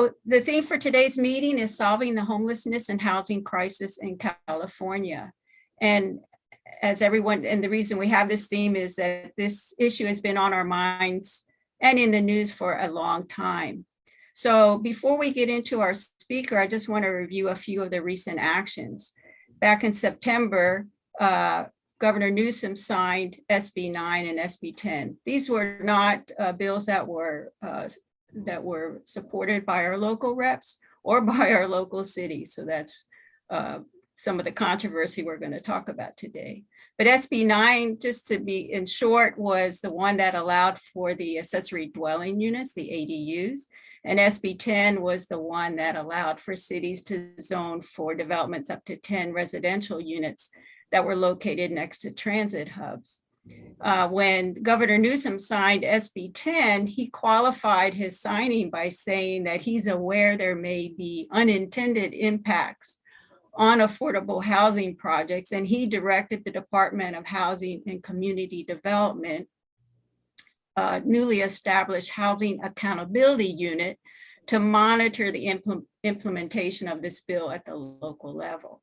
So the theme for today's meeting is solving the homelessness and housing crisis in California. And as everyone, and the reason we have this theme is that this issue has been on our minds and in the news for a long time. So before we get into our speaker, I just want to review a few of the recent actions. Back in September, Governor Newsom signed Sb9 and Sb10. These were not bills that were supported by our local reps or by our local cities. So that's some of the controversy we're going to talk about today. But Sb9, just to be in short, was the one that allowed for the accessory dwelling units, the ADUs. And Sb10 was the one that allowed for cities to zone for developments up to 10 residential units that were located next to transit hubs. When Governor Newsom signed Sb10, he qualified his signing by saying that he's aware there may be unintended impacts on affordable housing projects, and he directed the Department of Housing and Community Development, newly established Housing Accountability Unit, to monitor the implementation of this bill at the local level.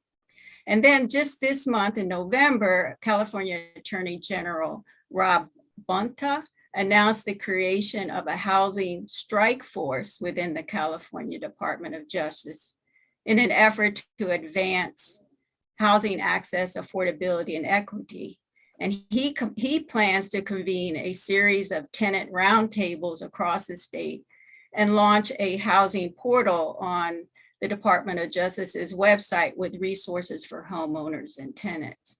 And then just this month in November, California Attorney General Rob Bonta announced the creation of a housing strike force within the California Department of Justice in an effort to advance housing access, affordability, and equity. And he plans to convene a series of tenant roundtables across the state and launch a housing portal on the Department of Justice's website with resources for homeowners and tenants.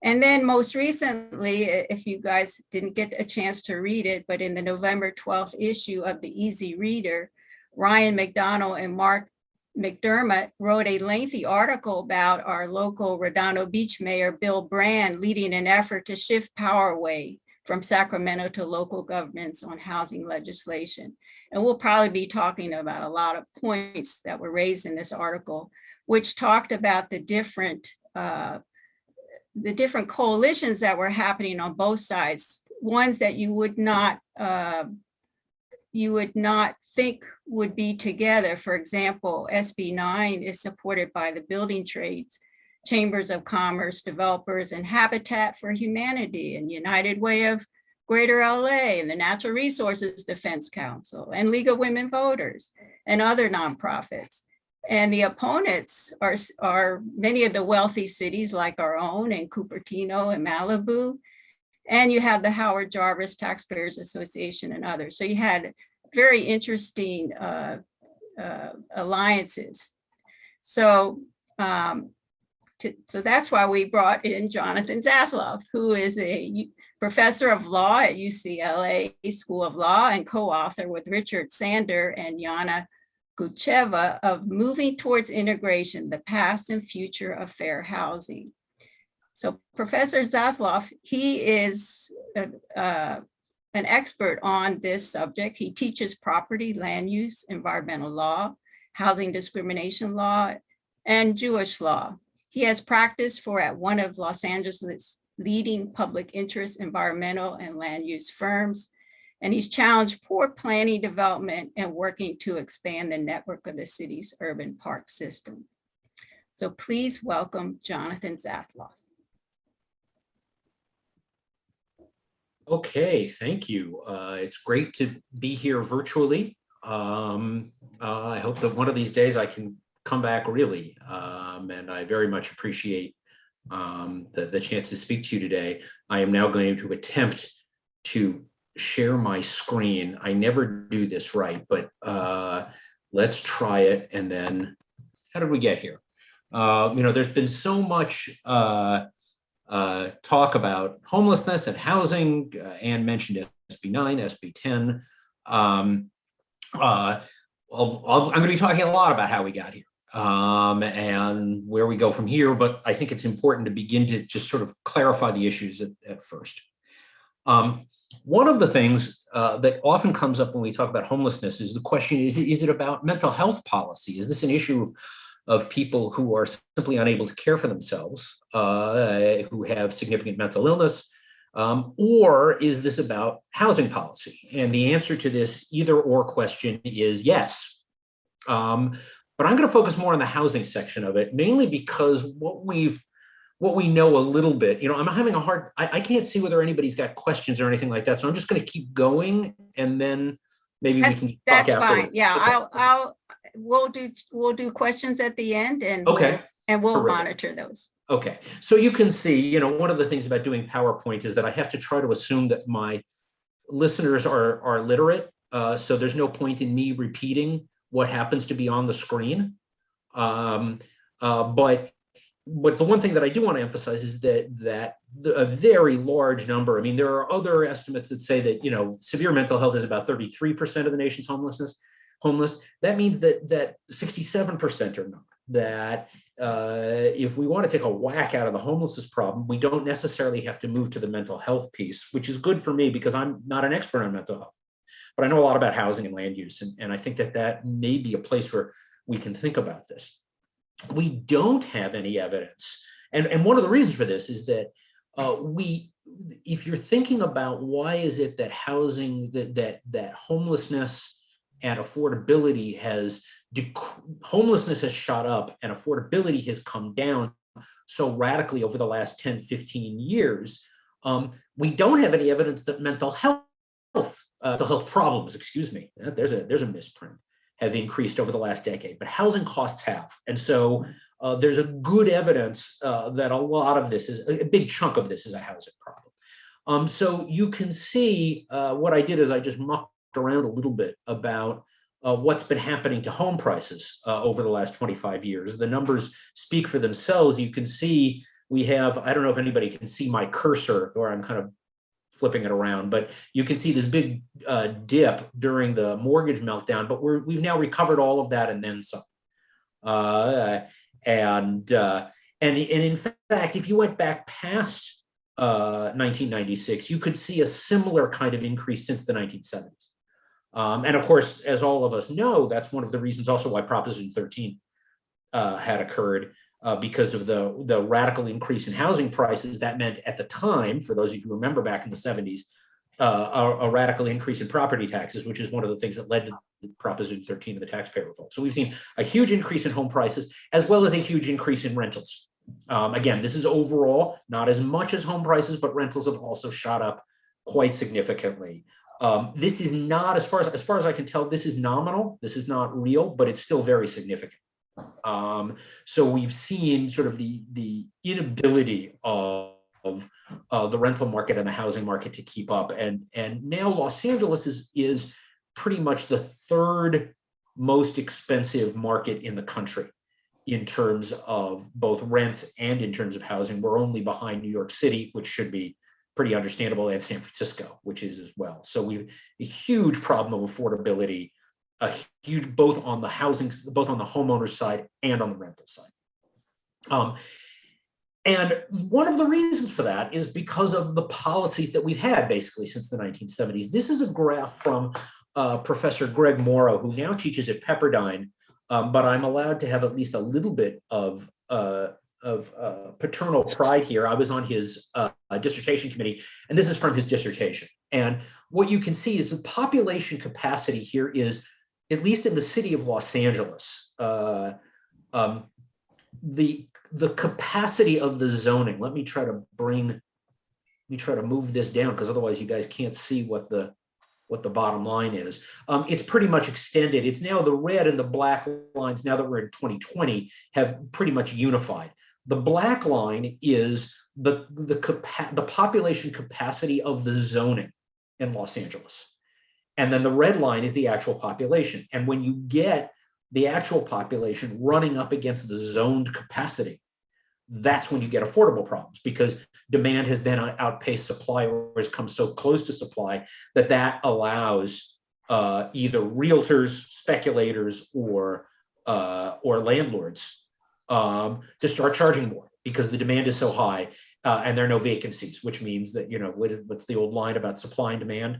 And then most recently, if you guys didn't get a chance to read it, but in the November 12th issue of the Easy Reader, Ryan McDonald and Mark McDermott wrote a lengthy article about our local Redondo Beach Mayor, Bill Brand, leading an effort to shift power away from Sacramento to local governments on housing legislation. And we'll probably be talking about a lot of points that were raised in this article, which talked about the different coalitions that were happening on both sides, ones that you would not think would be together. For example, Sb9 is supported by the building trades, chambers of commerce, developers, and Habitat for Humanity, and United Way of Greater LA, and the Natural Resources Defense Council, and League of Women Voters, and other nonprofits. And the opponents are many of the wealthy cities like our own, and Cupertino and Malibu. And you have the Howard Jarvis Taxpayers Association and others. So you had very interesting alliances. So that's why we brought in Jonathan Zasloff, who is a professor of law at UCLA School of Law and co-author with Richard Sander and Yana Gucheva of Moving Towards Integration, the Past and Future of Fair Housing. So Professor Zasloff, he is an expert on this subject. He teaches property, land use, environmental law, housing discrimination law, and Jewish law. He has practiced for at one of Los Angeles' leading public interest environmental and land use firms, and he's challenged poor planning development and working to expand the network of the city's urban park system. So please welcome Jonathan Zasloff. Okay, thank you. It's great to be here virtually. I hope that one of these days I can come back really, and I very much appreciate the chance to speak to you today. I am now going to attempt to share my screen. I never do this right, but let's try it. And then, how did we get here? There's been so much talk about homelessness and housing. Anne mentioned Sb9, Sb10. I'm going to be talking a lot about how we got here and where we go from here, but I think it's important to begin to just sort of clarify the issues at first. One of the things that often comes up when we talk about homelessness is the question, is it about mental health policy? Is this an issue of people who are simply unable to care for themselves, who have significant mental illness, or is this about housing policy? And the answer to this either or question is yes. But I'm going to focus more on the housing section of it, mainly because what we know a little bit, I'm having a hard, I can't see whether anybody's got questions or anything like that. So I'm just going to keep going, and then maybe we can talk That's fine. afterwards. Yeah, Okay. we'll do questions at the end, and Okay. we'll Terrific. monitor those. Okay. So you can see, one of the things about doing PowerPoint is that I have to try to assume that my listeners are literate. So there's no point in me repeating what happens to be on the screen. But the one thing that I do want to emphasize is that a very large number. I mean, there are other estimates that say that severe mental health is about 33% of the nation's homeless. That means that 67% are not. That if we want to take a whack out of the homelessness problem, we don't necessarily have to move to the mental health piece, which is good for me because I'm not an expert on mental health, but I know a lot about housing and land use, and I think that may be a place where we can think about this. We don't have any evidence, and one of the reasons for this is that if you're thinking about why is it that housing, that homelessness and affordability homelessness has shot up and affordability has come down so radically over the last 10, 15 years, we don't have any evidence that mental health problems, there's a misprint, have increased over the last decade, but housing costs have. And so there's a good evidence that a lot of this a big chunk of this is a housing problem. So you can see what I did is I just mucked around a little bit about what's been happening to home prices over the last 25 years. The numbers speak for themselves. You can see we have, I don't know if anybody can see my cursor, or I'm kind of flipping it around, but you can see this big dip during the mortgage meltdown, but we've now recovered all of that and then some. And in fact, if you went back past 1996, you could see a similar kind of increase since the 1970s. And of course, as all of us know, that's one of the reasons also why Proposition 13 had occurred, because of the radical increase in housing prices. That meant at the time, for those of you who remember back in the 70s, a radical increase in property taxes, which is one of the things that led to Proposition 13 of the taxpayer revolt. So we've seen a huge increase in home prices, as well as a huge increase in rentals. Again, this is overall, not as much as home prices, but rentals have also shot up quite significantly. This is not, as far as I can tell, this is nominal. This is not real, but it's still very significant. So we've seen sort of the inability of the rental market and the housing market to keep up, and now Los Angeles is pretty much the third most expensive market in the country in terms of both rents and in terms of housing. We're only behind New York City, which should be pretty understandable, and San Francisco, which is as well. So we've a huge problem of affordability, a huge, both on the homeowner side and on the rental side. And one of the reasons for that is because of the policies that we've had basically since the 1970s. This is a graph from Professor Greg Morrow, who now teaches at Pepperdine, but I'm allowed to have at least a little bit of paternal pride here. I was on his dissertation committee, and this is from his dissertation. And what you can see is the population capacity here is, at least in the city of Los Angeles, the capacity of the zoning. Let me try to move this down, because otherwise you guys can't see what the bottom line is. It's pretty much extended. It's now the red and the black lines, now that we're in 2020, have pretty much unified. The black line is the population capacity of the zoning in Los Angeles. And then the red line is the actual population. And when you get the actual population running up against the zoned capacity, that's when you get affordable problems, because demand has then outpaced supply, or has come so close to supply that allows either realtors, speculators, or landlords to start charging more, because the demand is so high and there are no vacancies, which means that, what's the old line about supply and demand?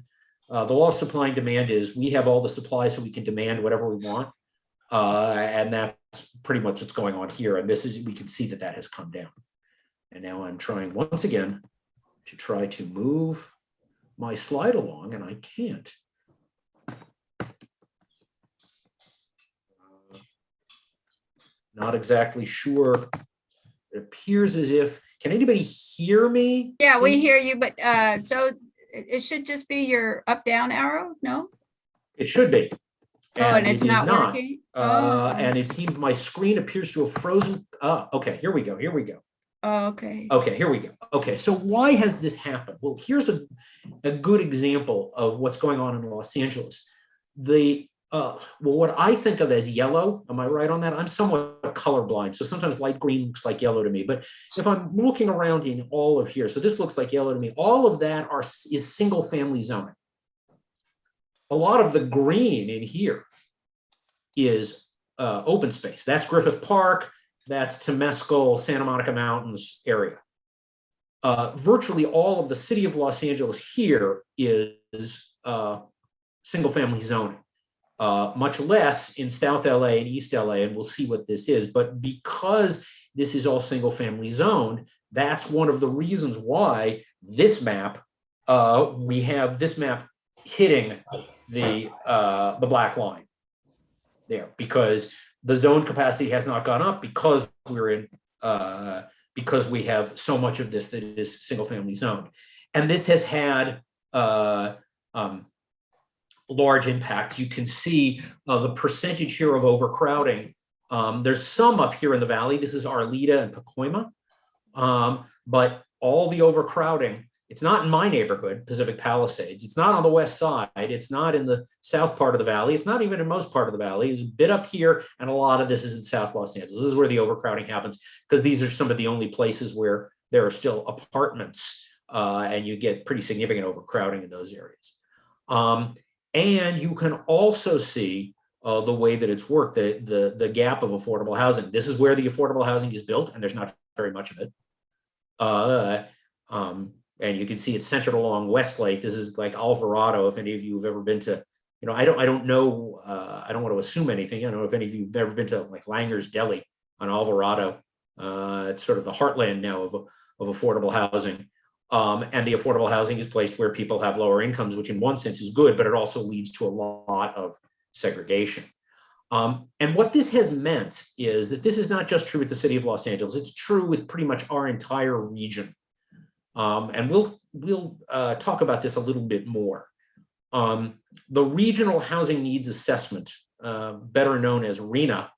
The law of supply and demand is we have all the supply, so we can demand whatever we want. And that's pretty much what's going on here. And we can see that has come down. And now I'm trying once again to try to move my slide along, and I can't. Not exactly sure. It appears as if, can anybody hear me? Yeah, we See? hear you, but so it should just be your up down arrow, no? It should be. Oh, and it it's is not working? Oh, And it seems my screen appears to have frozen. Okay, here we go. Here we go. okay. Okay, here we go. Okay, so why has this happened? Well, here's a good example of what's going on in Los Angeles. Well, what I think of as yellow, am I right on that? I'm somewhat colorblind, so sometimes light green looks like yellow to me. But if I'm looking around in all of here, so this looks like yellow to me, all of that is single family zoning. A lot of the green in here is open space. That's Griffith Park, that's Temescal, Santa Monica Mountains area. Virtually all of the city of Los Angeles here is single family zoning. Much less in South LA and East LA, and we'll see what this is. But because this is all single family zoned, that's one of the reasons why this map, we have this map hitting the black line there, because the zone capacity has not gone up because we're in because we have so much of this that is single family zoned. And this has had large impacts. You can see the percentage here of overcrowding. There's some up here in the valley. This is Arleta and Pacoima. But all the overcrowding, it's not in my neighborhood, Pacific Palisades. It's not on the west side. It's not in the south part of the valley. It's not even in most part of the valley. It's a bit up here, and a lot of this is in South Los Angeles. This is where the overcrowding happens, because these are some of the only places where there are still apartments, and you get pretty significant overcrowding in those areas. And you can also see the way that it's worked, the gap of affordable housing. This is where the affordable housing is built, and there's not very much of it. And you can see it's centered along Westlake. This is like Alvarado. If any of you have ever been to, I don't know. I don't want to assume anything. I don't know if any of you have ever been to like Langer's Deli on Alvarado. It's sort of the heartland now of affordable housing. And the affordable housing is placed where people have lower incomes, which in one sense is good, but it also leads to a lot of segregation. And what this has meant is that this is not just true with the city of Los Angeles. It's true with pretty much our entire region. And we'll talk about this a little bit more. The Regional Housing Needs Assessment, better known as RHNA,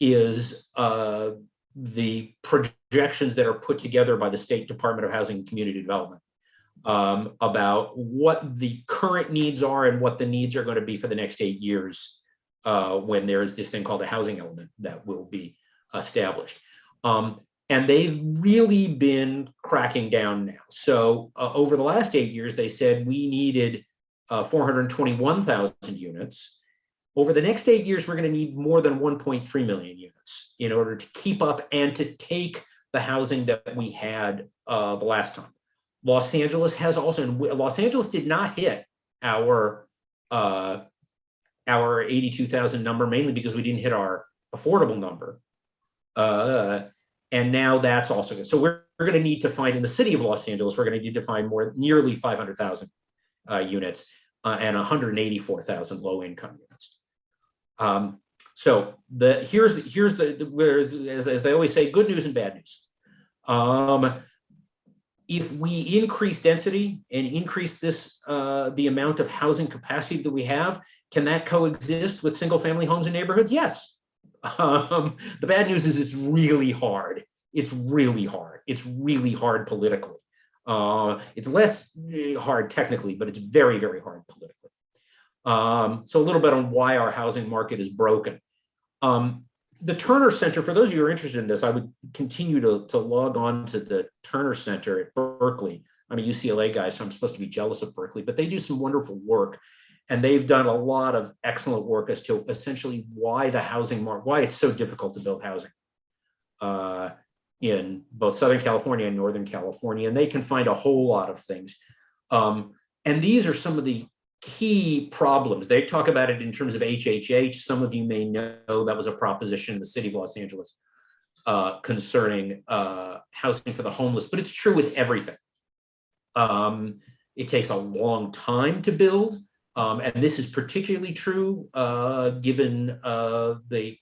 is the projections that are put together by the State Department of Housing and Community Development about what the current needs are and what the needs are going to be for the next 8 years when there is this thing called a housing element that will be established. And they've really been cracking down now. So over the last 8 years, they said we needed 421,000 units. Over the next 8 years, we're going to need more than 1.3 million units in order to keep up and to take the housing that we had the last time. Los Angeles has also, and Los Angeles did not hit our 82,000 number, mainly because we didn't hit our affordable number. And now that's also good. So we're going to need to find, in the city of Los Angeles, we're going to need to find nearly 500,000 units and 184,000 low income units. So here's as they always say, good news and bad news. If we increase density and increase this the amount of housing capacity that we have, can that coexist with single family homes in neighborhoods? Yes. The bad news is it's really hard. It's really hard. It's really hard politically. It's less hard technically, but it's very, very hard politically. So a little bit on why our housing market is broken. The Turner Center, for those of you who are interested in this, I would continue to log on to the Turner Center at Berkeley. I'm a UCLA guy, so I'm supposed to be jealous of Berkeley, but they do some wonderful work. And they've done a lot of excellent work as to essentially why the housing market, why it's so difficult to build housing in both Southern California and Northern California. And they can find a whole lot of things. And these are some of the key problems. They talk about it in terms of HHH. Some of you may know that was a proposition in the city of Los Angeles concerning housing for the homeless, but it's true with everything. It takes a long time to build. And this is particularly true given the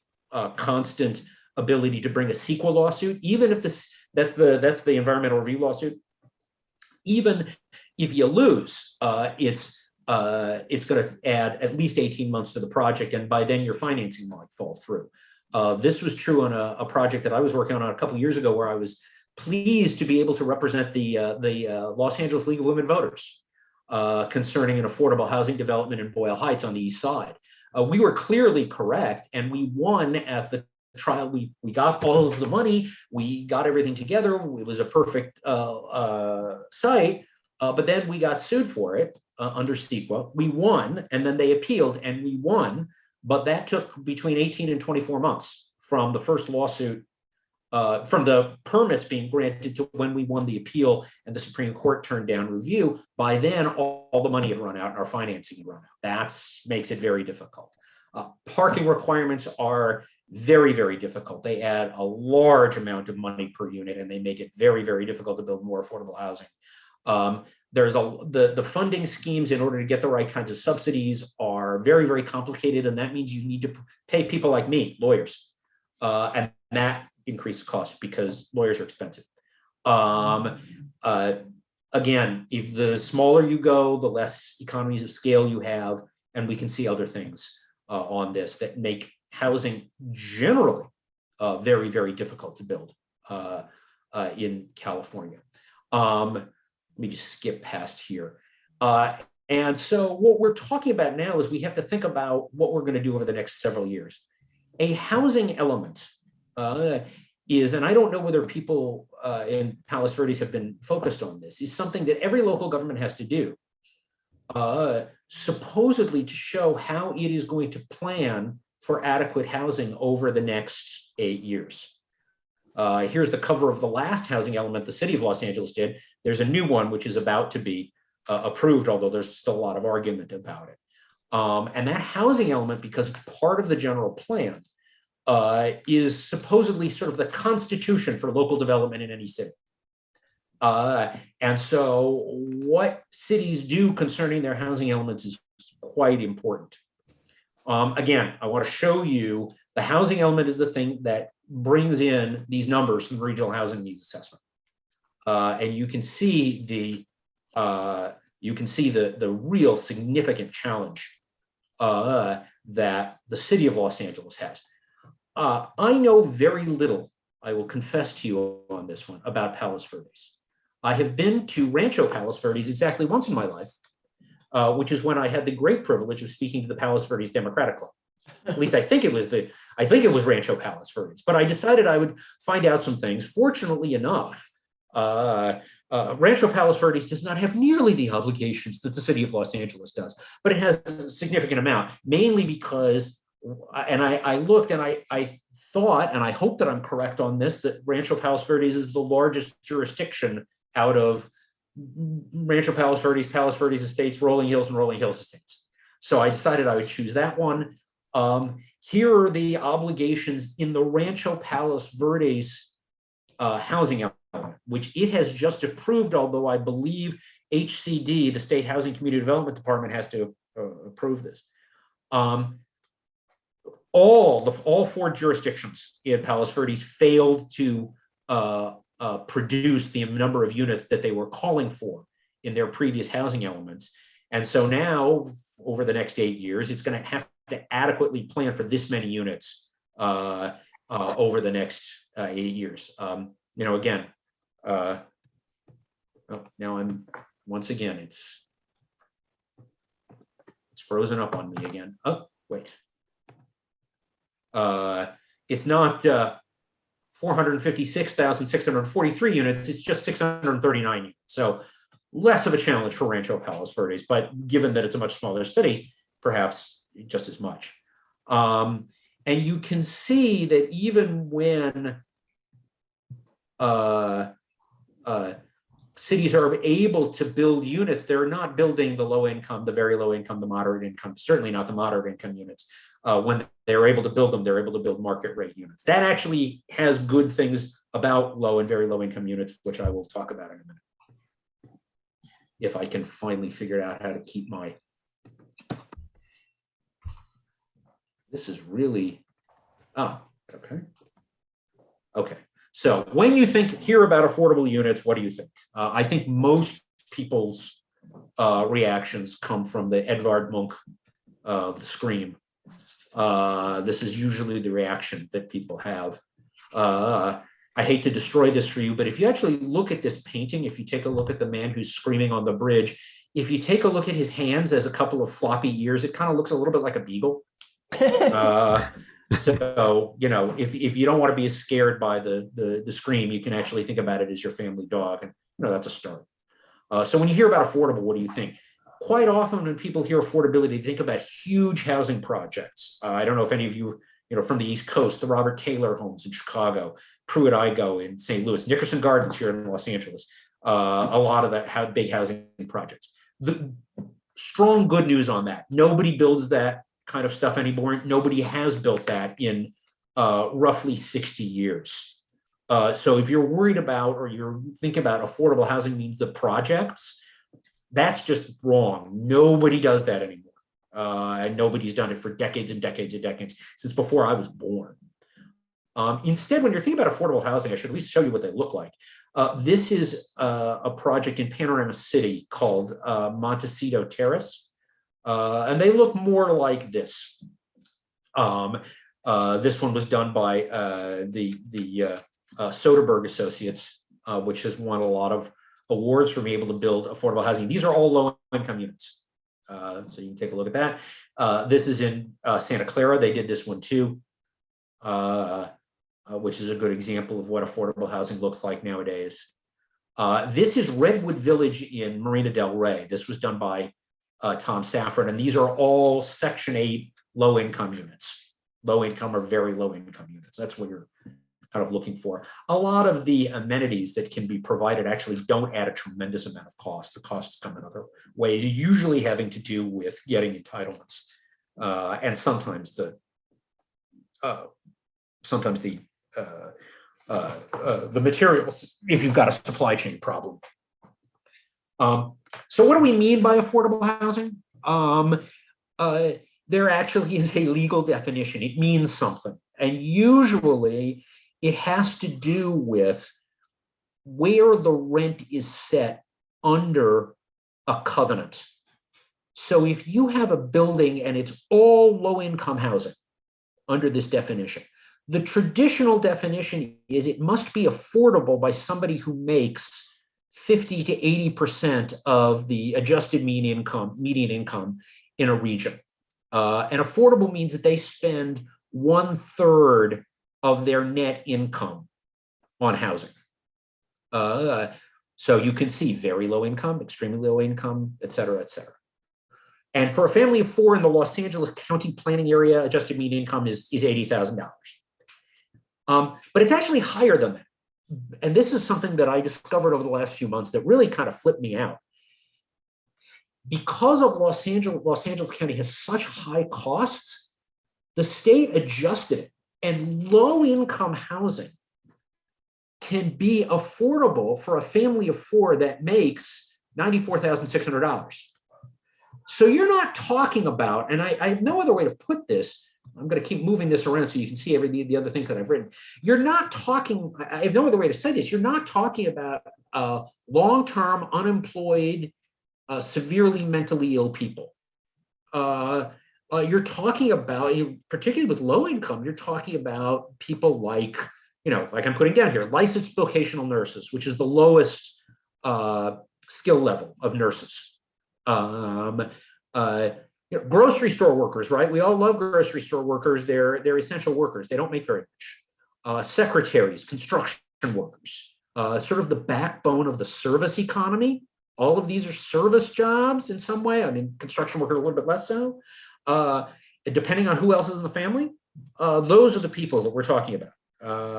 constant ability to bring a CEQA lawsuit, even if that's the environmental review lawsuit. Even if you lose, it's going to add at least 18 months to the project, and by then your financing might fall through. This was true on a project that I was working on a couple of years ago, where I was pleased to be able to represent the Los Angeles League of Women Voters concerning an affordable housing development in Boyle Heights on the east side. We were clearly correct, and we won at the trial. We got all of the money, we got everything together, it was a perfect site, but then we got sued for it under CEQA. We won, and then they appealed, and we won, but that took between 18 and 24 months from the first lawsuit, from the permits being granted to when we won the appeal and the Supreme Court turned down review. By then, all the money had run out and our financing had run out. That makes it very difficult. Parking requirements are very, very difficult. They add a large amount of money per unit, and they make it very, very difficult to build more affordable housing. There's the funding schemes in order to get the right kinds of subsidies are very, very complicated, and that means you need to pay people like me, lawyers, and that increases costs because lawyers are expensive. Again, if the smaller you go, the less economies of scale you have, and we can see other things on this that make housing generally very, very difficult to build in California. Let me just skip past here. And so what we're talking about now is we have to think about what we're going to do over the next several years. A housing element is, and I don't know whether people in Palos Verdes have been focused on this, is something that every local government has to do, supposedly to show how it is going to plan for adequate housing over the next 8 years. Here's the cover of the last housing element the city of Los Angeles did. There's a new one which is about to be approved, although there's still a lot of argument about it. And that housing element, because it's part of the general plan, is supposedly sort of the constitution for local development in any city. And so what cities do concerning their housing elements is quite important. Again, I want to show you the housing element is the thing that brings in these numbers from the regional housing needs assessment. And you can see the real significant challenge that the city of Los Angeles has. I know very little, I will confess to you on this one, about Palos Verdes. I have been to Rancho Palos Verdes exactly once in my life, which is when I had the great privilege of speaking to the Palos Verdes Democratic Club. At least I think it was Rancho Palos Verdes, but I decided I would find out some things. Fortunately enough, Rancho Palos Verdes does not have nearly the obligations that the city of Los Angeles does, but it has a significant amount, mainly because, and I looked and I thought, and I hope that I'm correct on this, that Rancho Palos Verdes is the largest jurisdiction out of Rancho Palos Verdes Estates, Rolling Hills, and Rolling Hills Estates. So I decided I would choose that one. Here are the obligations in the Rancho Palos Verdes housing element, which it has just approved, although I believe HCD, the State Housing Community Development Department, has to approve this. All four jurisdictions in Palos Verdes failed to produce the number of units that they were calling for in their previous housing elements. And so now, over the next 8 years, it's going to have to adequately plan for this many units over the next 8 years. Again, now I'm, once again, it's frozen up on me again. Oh, wait. It's not 456,643 units, it's just 639 units. So less of a challenge for Rancho Palos Verdes, but given that it's a much smaller city, perhaps just as much. And you can see that even when cities are able to build units, they're not building the low income, the very low income, the moderate income, certainly not the moderate income units. When they're able to build them, they're able to build market rate units. That actually has good things about low and very low income units, which I will talk about in a minute. If I can finally figure out how to keep this is really Oh, okay. Okay. So when you hear about affordable units, what do you think? I think most people's reactions come from the Edvard Munch, the Scream. This is usually the reaction that people have. I hate to destroy this for you, but if you actually look at this painting, if you take a look at the man who's screaming on the bridge, if you take a look at his hands as a couple of floppy ears, it kind of looks a little bit like a beagle. So, you know, if you don't want to be as scared by the scream, you can actually think about it as your family dog. And, you know, that's a start. So when you hear about affordable, what do you think? Quite often when people hear affordability, they think about huge housing projects. I don't know if any of you, you know, from the East Coast, the Robert Taylor homes in Chicago, Pruitt-Igoe in St. Louis, Nickerson Gardens here in Los Angeles, a lot of that big housing projects. The strong good news on that, nobody builds that kind of stuff anymore. Nobody has built that in roughly 60 years. So if you're worried about, or you're thinking about affordable housing means the projects, that's just wrong. Nobody does that anymore. And nobody's done it for decades and decades and decades, since before I was born. Instead, when you're thinking about affordable housing, I should at least show you what they look like. This is a project in Panorama City called Montecito Terrace. And they look more like this. This one was done by the Soderbergh Associates, which has won a lot of awards for being able to build affordable housing. These are all low-income units. So you can take a look at that. This is in Santa Clara. They did this one too, which is a good example of what affordable housing looks like nowadays. This is Redwood Village in Marina del Rey. This was done by Tom Saffron, and these are all Section 8 low-income units. Low-income or very low-income units. That's what you're kind of looking for. A lot of the amenities that can be provided actually don't add a tremendous amount of cost. The costs come in other ways, usually having to do with getting entitlements, and sometimes the materials if you've got a supply chain problem. So what do we mean by affordable housing? There actually is a legal definition. It means something, and usually it has to do with where the rent is set under a covenant. So if you have a building and it's all low-income housing under this definition, the traditional definition is it must be affordable by somebody who makes 50 to 80% of the adjusted median income in a region. And affordable means that they spend 1/3 of their net income on housing. So you can see very low income, extremely low income, et cetera, et cetera. And for a family of 4 in the Los Angeles County planning area, adjusted median income is $80,000. But it's actually higher than that. And this is something that I discovered over the last few months that really kind of flipped me out. Because of Los Angeles County has such high costs, the state adjusted it, and low-income housing can be affordable for a family of 4 that makes $94,600. So you're not talking about, and I have no other way to put this, I'm going to keep moving this around so you can see the other things that I've written. You're not talking, I have no other way to say this, you're not talking about long-term unemployed, severely mentally ill people. You're talking about, particularly with low income, you're talking about people like, like I'm putting down here, licensed vocational nurses, which is the lowest skill level of nurses. Grocery store workers, right? We all love grocery store workers. They're essential workers. They don't make very much. Secretaries, construction workers, sort of the backbone of the service economy. All of these are service jobs in some way. I mean, construction worker a little bit less so. Depending on who else is in the family, those are the people that we're talking about.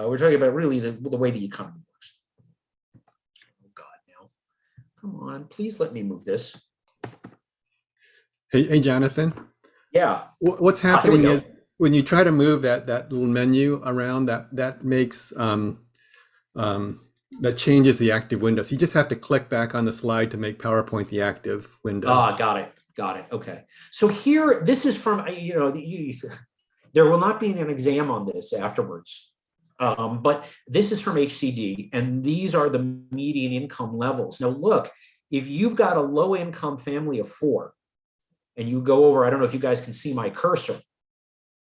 We're talking about really the way the economy works. Oh God, now, come on, please let me move this. Hey, Jonathan. Yeah. What's happening is when you try to move that little menu around, that makes that changes the active window. So you just have to click back on the slide to make PowerPoint the active window. Got it. Okay. So here, this is from, you There will not be an exam on this afterwards, but this is from HCD, and these are the median income levels. Now, look, if you've got a low income family of 4, and you go over, I don't know if you guys can see my cursor,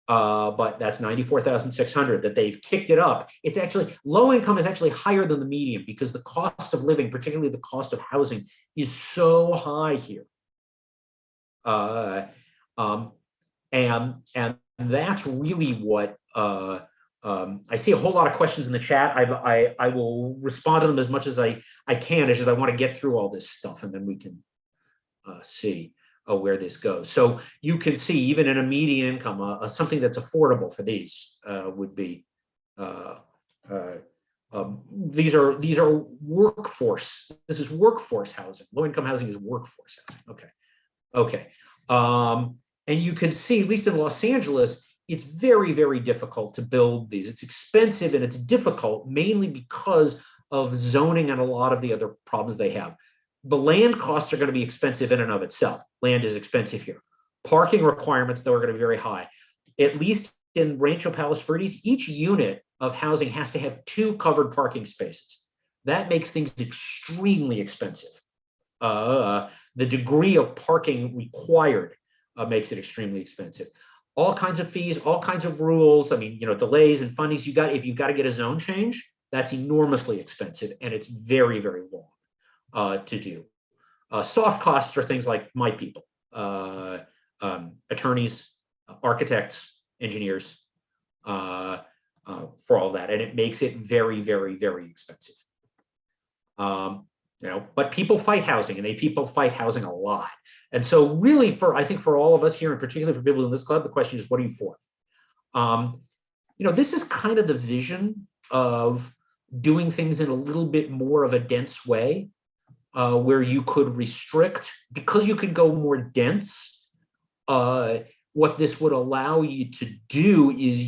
but that's 94,600 that they've kicked it up. It's actually, low income is actually higher than the median because the cost of living, particularly the cost of housing, is so high here. And that's really what, I see a whole lot of questions in the chat. I will respond to them as much as I can, as I want to get through all this stuff, and then we can see where this goes. So you can see, even in a median income, something that's affordable for these would be, these are workforce. This is workforce housing. Low income housing is workforce housing. Okay. And you can see, at least in Los Angeles, it's very, very difficult to build these. It's expensive and it's difficult, mainly because of zoning and a lot of the other problems they have. The land costs are going to be expensive in and of itself. Land is expensive here. Parking requirements, though, are going to be very high. At least in Rancho Palos Verdes, each unit of housing has to have 2 covered parking spaces. That makes things extremely expensive. The degree of parking required makes it extremely expensive. All kinds of fees, all kinds of rules. I mean, delays and fundings. If you've got to get a zone change, that's enormously expensive, and it's very, very long to do. Soft costs are things like my people, attorneys, architects, engineers, for all that, and it makes it very, very, very expensive. But people fight housing, and people fight housing a lot. And so really, I think for all of us here, and particularly for people in this club, the question is, what are you for? This is kind of the vision of doing things in a little bit more of a dense way, where you could restrict, because you could go more dense. What this would allow you to do is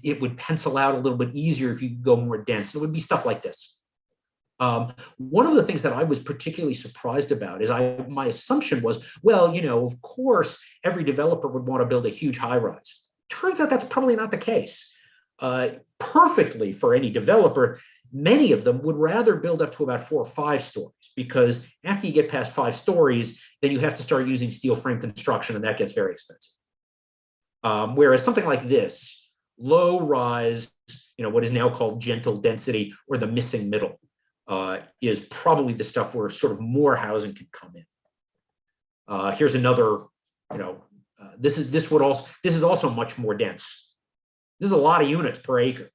it would pencil out a little bit easier if you could go more dense. It would be stuff like this. One of the things that I was particularly surprised about is my assumption was, well, of course, every developer would want to build a huge high rise. Turns out that's probably not the case. Perfectly for any developer, many of them would rather build up to about 4 or 5 stories, because after you get past 5 stories, then you have to start using steel frame construction, and that gets very expensive. Whereas something like this, low rise, what is now called gentle density, or the missing middle, is probably the stuff where sort of more housing can come in. Here's another, this is also much more dense. This is a lot of units per acre,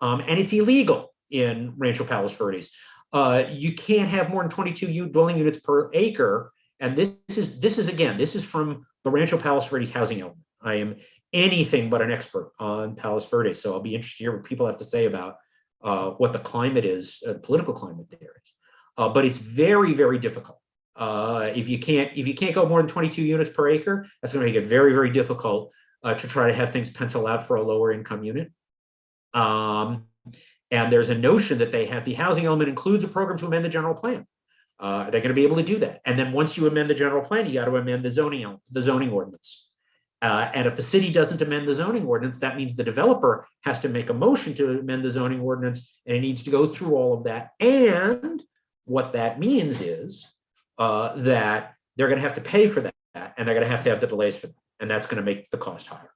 and it's illegal in Rancho Palos Verdes. You can't have more than 22 dwelling units per acre, and this is from the Rancho Palos Verdes housing element. I am anything but an expert on Palos Verdes, so I'll be interested to hear what people have to say about what the climate is, the political climate there is. But it's very, very difficult. If you can't go more than 22 units per acre, that's going to make it very, very difficult to try to have things pencil out for a lower income unit. And there's a notion that the housing element includes a program to amend the general plan. They're going to be able to do that. And then once you amend the general plan, you got to amend the zoning ordinance. And if the city doesn't amend the zoning ordinance, that means the developer has to make a motion to amend the zoning ordinance, and it needs to go through all of that. And what that means is that they're going to have to pay for that, and they're going to have the delays for that, and that's going to make the cost higher.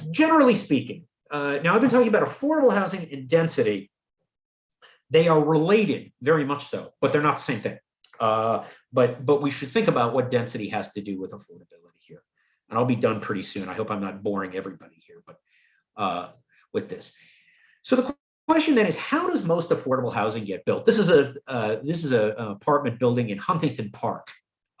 Generally speaking, now I've been talking about affordable housing and density. They are related, very much so, but they're not the same thing. But we should think about what density has to do with affordability here. And I'll be done pretty soon. I hope I'm not boring everybody here, but with this. So the question then is, how does most affordable housing get built? This is an apartment building in Huntington Park,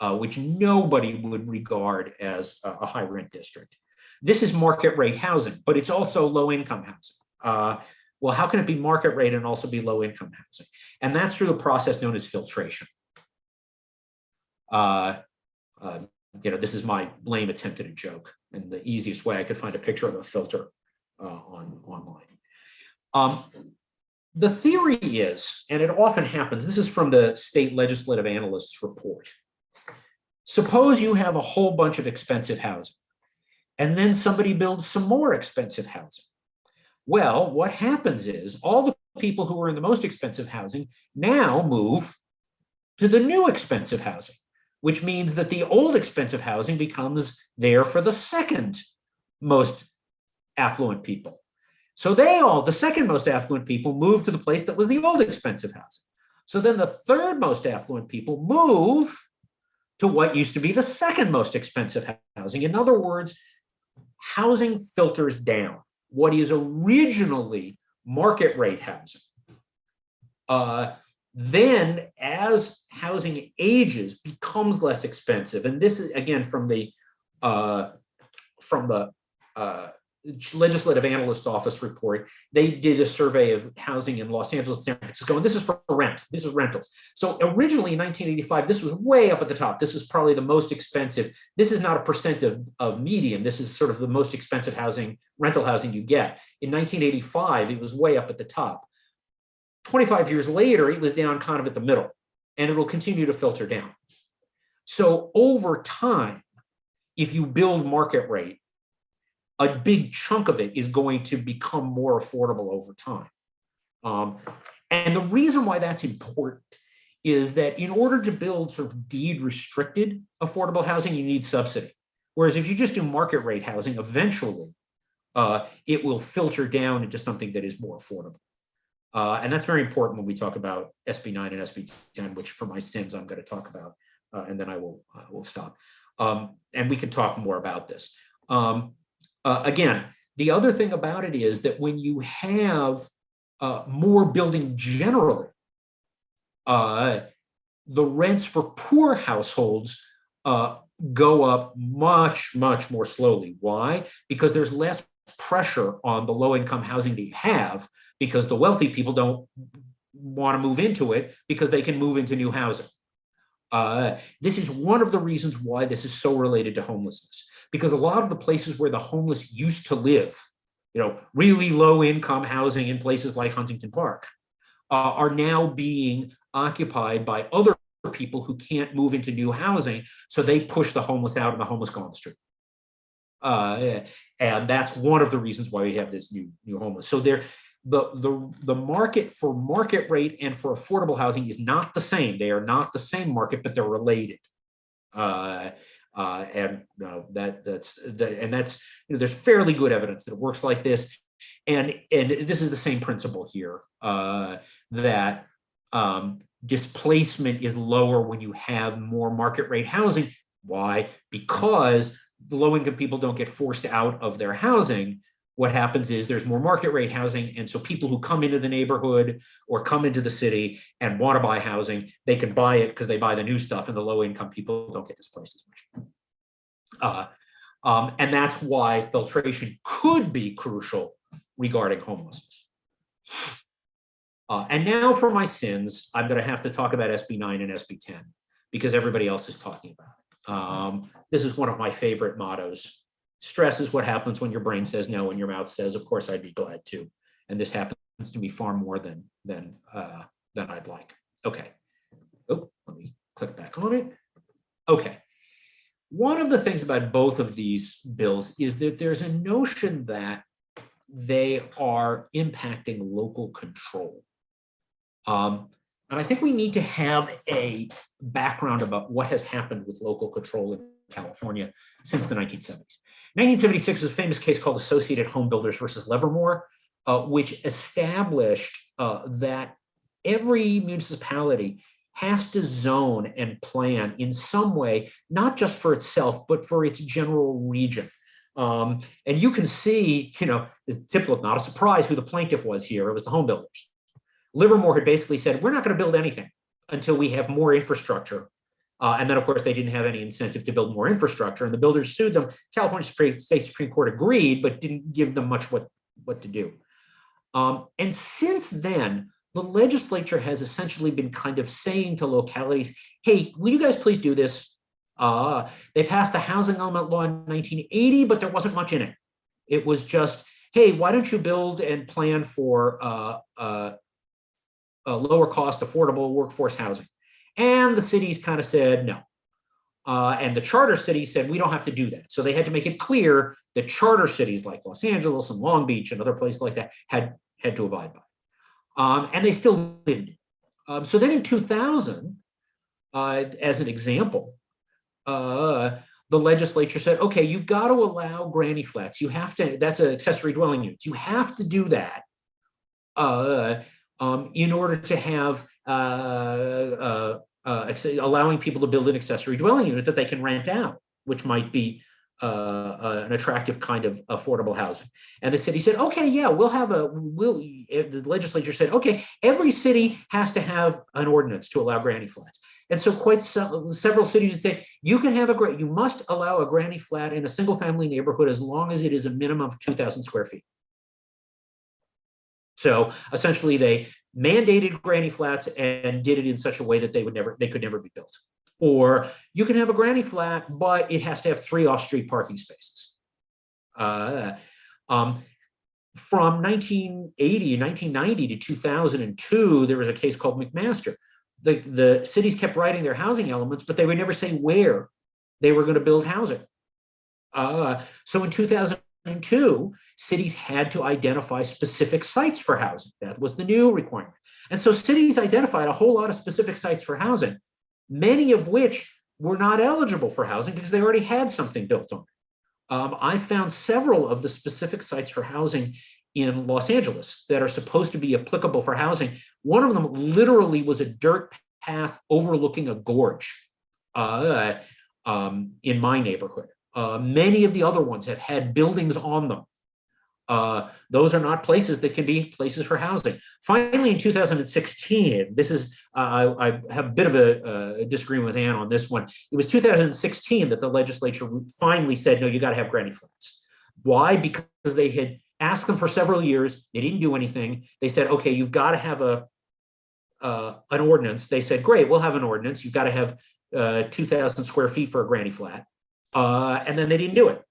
which nobody would regard as a high rent district. This is market rate housing, but it's also low income housing. Well, how can it be market rate and also be low income housing? And that's through the process known as filtration. This is my lame attempt at a joke, and the easiest way I could find a picture of a filter online. The theory is, and it often happens, this is from the state legislative analyst's report. Suppose you have a whole bunch of expensive housing, and then somebody builds some more expensive housing. Well, what happens is all the people who are in the most expensive housing now move to the new expensive housing, which means that the old expensive housing becomes there for the second most affluent people. So the second most affluent people move to the place that was the old expensive housing. So then the third most affluent people move to what used to be the second most expensive housing. In other words, housing filters down. What is originally market rate housing, then as housing ages, becomes less expensive. And this is again from the Legislative Analyst Office report. They did a survey of housing in Los Angeles, San Francisco, and this is for rent. This is rentals. So originally in 1985, this was way up at the top. This was probably the most expensive. This is not a percent of median. This is sort of the most expensive housing, rental housing you get. In 1985, it was way up at the top. 25 years later, it was down kind of at the middle, and it'll continue to filter down. So over time, if you build market rate, a big chunk of it is going to become more affordable over time. And the reason why that's important is that in order to build sort of deed restricted affordable housing, you need subsidy. Whereas if you just do market rate housing, eventually it will filter down into something that is more affordable. And that's very important when we talk about Sb9 and Sb10, which for my sins I'm going to talk about, and then I will stop. And we can talk more about this. Again, the other thing about it is that when you have more building generally, the rents for poor households go up much, much more slowly. Why? Because there's less pressure on the low-income housing they have, because the wealthy people don't want to move into it because they can move into new housing. This is one of the reasons why this is so related to homelessness, because a lot of the places where the homeless used to live, really low income housing in places like Huntington Park, are now being occupied by other people who can't move into new housing. So they push the homeless out and the homeless go on the street. And that's one of the reasons why we have this new homeless. So the market for market rate and for affordable housing is not the same. They are not the same market, but they're related. There's fairly good evidence that it works like this, and this is the same principle here, that displacement is lower when you have more market rate housing. Why? Because the low-income people don't get forced out of their housing. What happens is there's more market rate housing, and so people who come into the neighborhood or come into the city and want to buy housing, they can buy it because they buy the new stuff, and the low-income people don't get displaced as much. And that's why filtration could be crucial regarding homelessness. And now for my sins, I'm going to have to talk about Sb9 and Sb10 because everybody else is talking about it. This is one of my favorite mottos. Stress is what happens when your brain says no and your mouth says, of course, I'd be glad to. And this happens to me far more than I'd like. Okay. Oh, let me click back on it. Okay. One of the things about both of these bills is that there's a notion that they are impacting local control. And I think we need to have a background about what has happened with local control in California since the 1970s. 1976 was a famous case called Associated Home Builders versus Livermore, which established that every municipality has to zone and plan in some way, not just for itself, but for its general region. And you can see, it's typical, not a surprise who the plaintiff was here. It was the home builders. Livermore had basically said, we're not going to build anything until we have more infrastructure. And then, of course, they didn't have any incentive to build more infrastructure, and the builders sued them. California State Supreme Court agreed, but didn't give them much what to do. And since then, the legislature has essentially been kind of saying to localities, hey, will you guys please do this? They passed the housing element law in 1980, but there wasn't much in it. It was just, hey, why don't you build and plan for lower cost, affordable workforce housing? And the cities kind of said no. And the charter cities said, we don't have to do that. So they had to make it clear that charter cities like Los Angeles and Long Beach and other places like that had to abide by. And they still didn't. So then in 2000, as an example, the legislature said, okay, you've got to allow granny flats. You have to, that's an accessory dwelling unit. You have to do that in order to have allowing people to build an accessory dwelling unit that they can rent out, which might be an attractive kind of affordable housing. And the city said, okay, yeah, the legislature said, okay, every city has to have an ordinance to allow granny flats. And so several cities would say, you must allow a granny flat in a single family neighborhood as long as it is a minimum of 2,000 square feet. So essentially they mandated granny flats and did it in such a way that they could never be built. Or you can have a granny flat, but it has to have 3 off-street parking spaces. From 1990 to 2002, there was a case called McMaster. The cities kept writing their housing elements, but they would never say where they were going to build housing. So in 2002, cities had to identify specific sites for housing. That was the new requirement. And so cities identified a whole lot of specific sites for housing, many of which were not eligible for housing because they already had something built on it. I found several of the specific sites for housing in Los Angeles that are supposed to be applicable for housing. One of them literally was a dirt path overlooking a gorge in my neighborhood. Many of the other ones have had buildings on them. Those are not places that can be places for housing. Finally, in 2016, this is, I have a bit of a disagreement with Ann on this one. It was 2016 that the legislature finally said, no, you got to have granny flats. Why? Because they had asked them for several years. They didn't do anything. They said, okay, you've got to have an ordinance. They said, great, we'll have an ordinance. You've got to have 2,000 square feet for a granny flat. And then they didn't do it.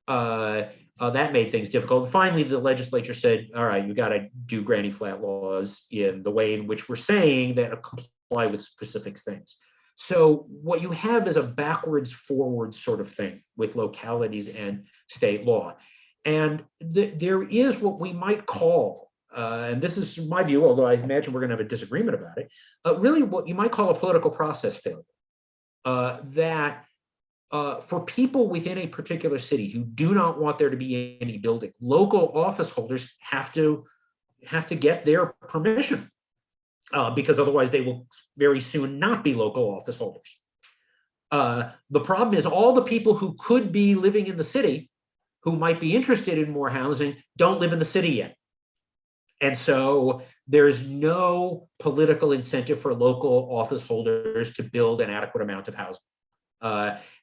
That made things difficult. And finally, the legislature said, all right, you got to do granny flat laws in the way in which we're saying that comply with specific things. So what you have is a backwards forward sort of thing with localities and state law. And there is what we might call, and this is my view, although I imagine we're going to have a disagreement about it, really what you might call a political process failure. That for people within a particular city who do not want there to be any building, local office holders have to get their permission because otherwise they will very soon not be local office holders. The problem is all the people who could be living in the city who might be interested in more housing don't live in the city yet. And so there's no political incentive for local office holders to build an adequate amount of housing.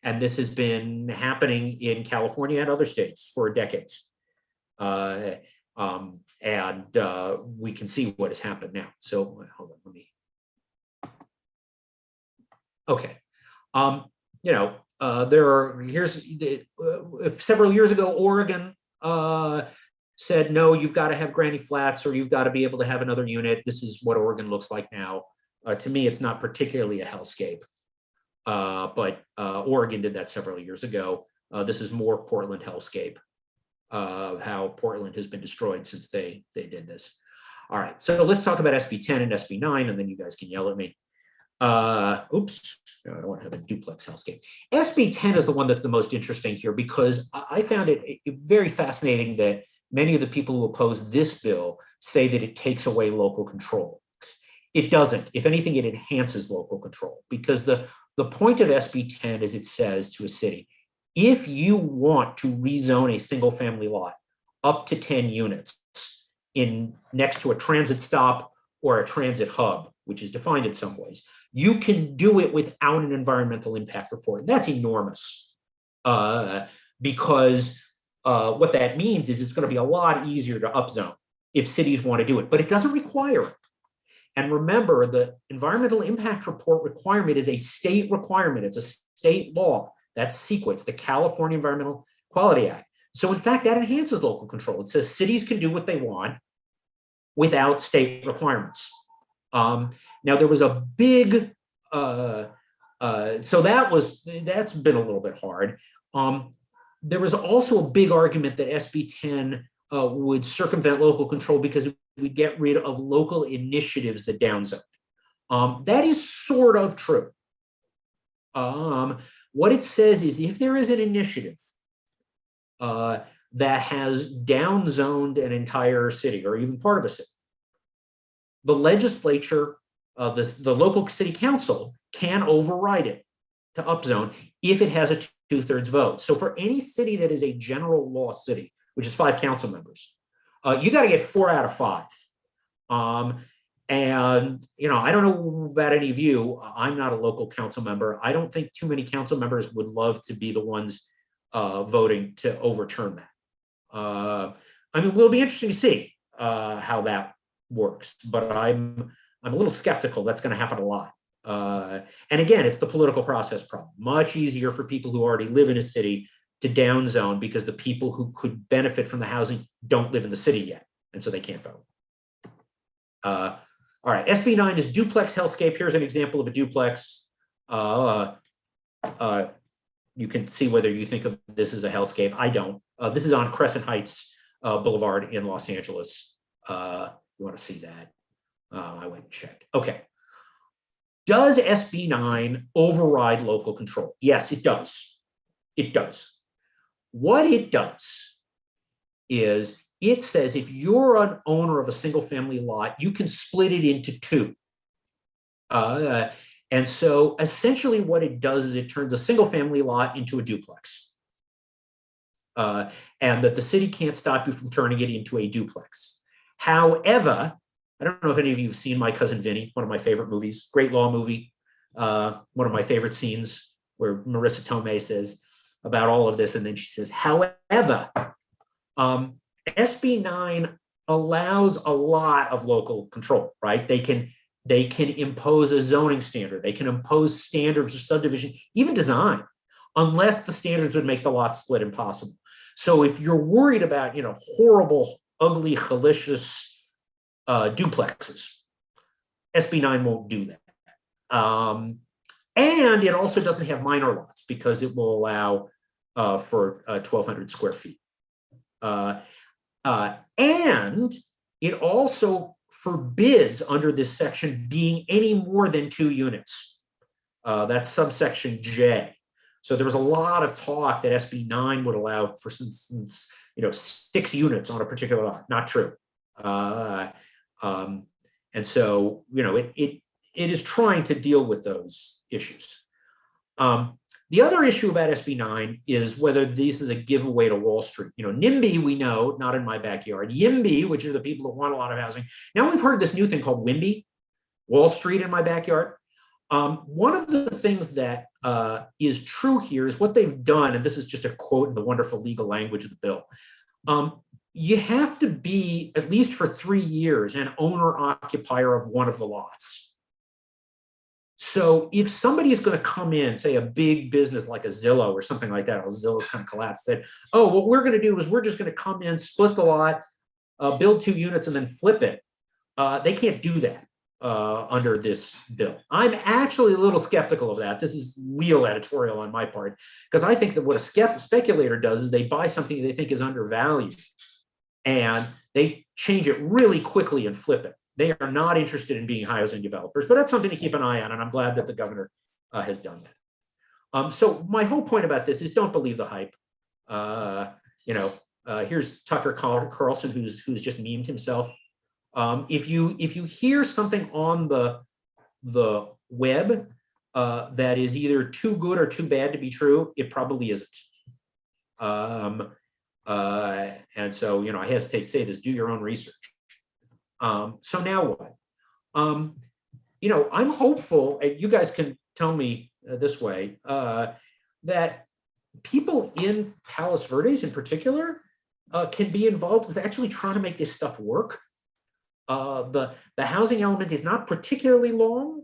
And this has been happening in California and other states for decades. And we can see what has happened now. So hold on, let me. Okay. Several years ago, Oregon said, no, you've got to have granny flats or you've got to be able to have another unit. This is what Oregon looks like now. To me, it's not particularly a hellscape. But Oregon did that several years ago. This is more Portland hellscape, how Portland has been destroyed since they did this. All right, so let's talk about Sb10 and Sb9, and then you guys can yell at me. Oops, no, I don't want to have a duplex hellscape. Sb10 is the one that's the most interesting here because I found it very fascinating that many of the people who oppose this bill say that it takes away local control. It doesn't. If anything, it enhances local control because the point of Sb10 is it says to a city, if you want to rezone a single family lot up to 10 units next to a transit stop or a transit hub, which is defined in some ways, you can do it without an environmental impact report. That's enormous because what that means is it's going to be a lot easier to upzone if cities want to do it, but it doesn't require it. And remember, the environmental impact report requirement is a state requirement. It's a state law. That's CEQA, the California Environmental Quality Act. So in fact, that enhances local control. It says cities can do what they want without state requirements. Now, there was a big So that's been a little bit hard. There was also a big argument that SB10 would circumvent local control because we get rid of local initiatives that downzone. That is sort of true. What it says is if there is an initiative that has downzoned an entire city or even part of a city, the legislature, the local city council can override it to upzone if it has a 2/3 vote. So for any city that is a general law city, which is 5 council members, you got to get 4 out of 5. And I don't know about any of you. I'm not a local council member. I don't think too many council members would love to be the ones voting to overturn that. I mean, we'll be interesting to see how that works, but I'm a little skeptical that's going to happen a lot. And again, it's the political process problem. Much easier for people who already live in a city to downzone because the people who could benefit from the housing don't live in the city yet, and so they can't vote. All right, SB9 is duplex hellscape. Here's an example of a duplex. You can see whether you think of this as a hellscape. I don't. This is on Crescent Heights Boulevard in Los Angeles. You want to see that? I went and checked. Okay. Does SB9 override local control? Yes, it does. It does. What it does is it says if you're an owner of a single family lot, you can split it into 2. And so essentially what it does is it turns a single family lot into a duplex. And that the city can't stop you from turning it into a duplex. However, I don't know if any of you have seen My Cousin Vinny, one of my favorite movies, great law movie. One of my favorite scenes where Marissa Tomei says about all of this. And then she says, however, SB9 allows a lot of local control, right? They can impose a zoning standard. They can impose standards of subdivision, even design, unless the standards would make the lot split impossible. So if you're worried about, horrible, ugly, hellacious duplexes, SB9 won't do that. And it also doesn't have minor lots because it will allow for 1,200 square feet. And it also forbids under this section being any more than 2 units. That's subsection J. So there was a lot of talk that SB9 would allow, for instance, 6 units on a particular lot. Not true. And so, it is trying to deal with those issues. The other issue about SB9 is whether this is a giveaway to Wall Street. NIMBY, we know, not in my backyard. YIMBY, which are the people that want a lot of housing. Now we've heard this new thing called WIMBY, Wall Street in my backyard. One of the things that is true here is what they've done, and this is just a quote in the wonderful legal language of the bill. You have to be, at least for 3 years, an owner-occupier of one of the lots. So if somebody is going to come in, say a big business like a Zillow or something like that, Zillow's kind of collapsed, said, oh, what we're going to do is we're just going to come in, split the lot, build 2 units, and then flip it. They can't do that under this bill. I'm actually a little skeptical of that. This is real editorial on my part, because I think that what a speculator does is they buy something they think is undervalued, and they change it really quickly and flip it. They are not interested in being housing developers, but that's something to keep an eye on, and I'm glad that the governor has done that. So my whole point about this is don't believe the hype. Here's Tucker Carlson, who's just memed himself. If you hear something on the web that is either too good or too bad to be true, it probably isn't. And so, I hesitate to say this, do your own research. So now what? I'm hopeful, and you guys can tell me this way, that people in Palos Verdes in particular can be involved with actually trying to make this stuff work. The housing element is not particularly long.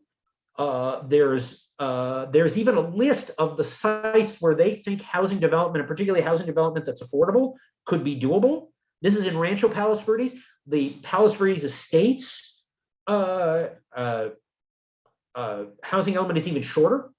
There's even a list of the sites where they think housing development, and particularly housing development that's affordable, could be doable. This is in Rancho Palos Verdes. The Palos Verdes Estates housing element is even shorter.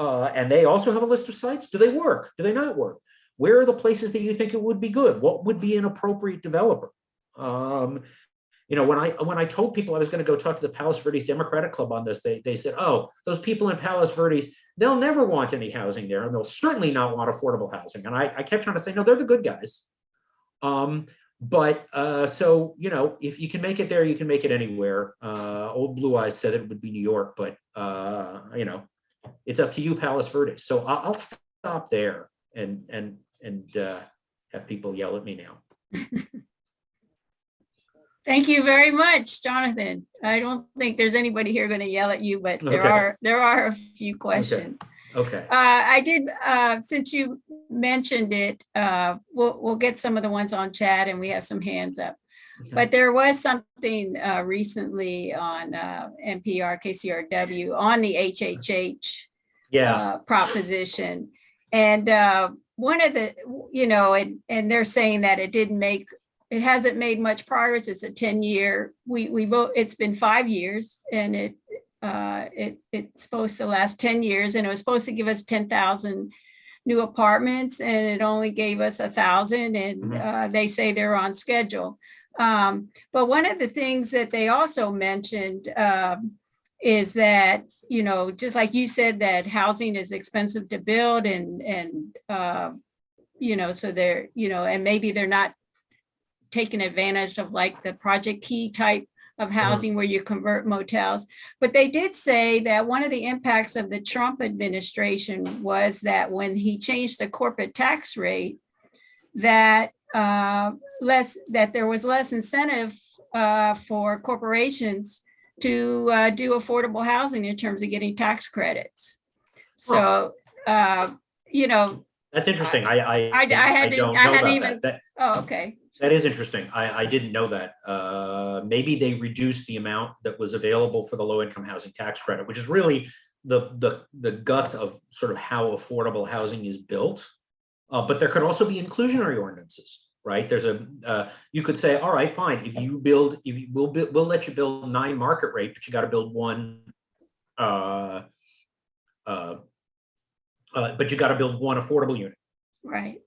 and they also have a list of sites. Do they work? Do they not work? Where are the places that you think it would be good? What would be an appropriate developer? When I told people I was going to go talk to the Palos Verdes Democratic Club on this, they said, "Oh, those people in Palos Verdes, they'll never want any housing there, and they'll certainly not want affordable housing." And I kept trying to say, no, they're the good guys. So if you can make it there, you can make it anywhere. Old Blue Eyes said it would be New York, but it's up to you, Palos Verdes. So I'll stop there and have people yell at me now. Thank you very much, Jonathan. I don't think there's anybody here going to yell at you, but there are a few questions. Okay. I did, since you mentioned it, we'll get some of the ones on chat, and we have some hands up. Okay. But there was something recently on NPR, KCRW on the HHH proposition. And one of the, and they're saying that it hasn't made much progress. It's a 10-year, it's been 5 years, and it's supposed to last 10 years, and it was supposed to give us 10,000 new apartments, and it only gave us 1,000, and they say they're on schedule. But one of the things that they also mentioned is that, just like you said, that housing is expensive to build, and so they're, and maybe they're not taking advantage of like the Project Key type of housing where you convert motels. But they did say that one of the impacts of the Trump administration was that when he changed the corporate tax rate, that there was less incentive for corporations to do affordable housing in terms of getting tax credits. So, that's interesting. I hadn't even. Oh, okay. That is interesting. I didn't know that. Maybe they reduced the amount that was available for the low-income housing tax credit, which is really the guts of sort of how affordable housing is built. But there could also be inclusionary ordinances, right? There's you could say, all right, fine. We'll let you build 9 market rate, but you got to build 1. But you got to build 1 affordable unit. Right.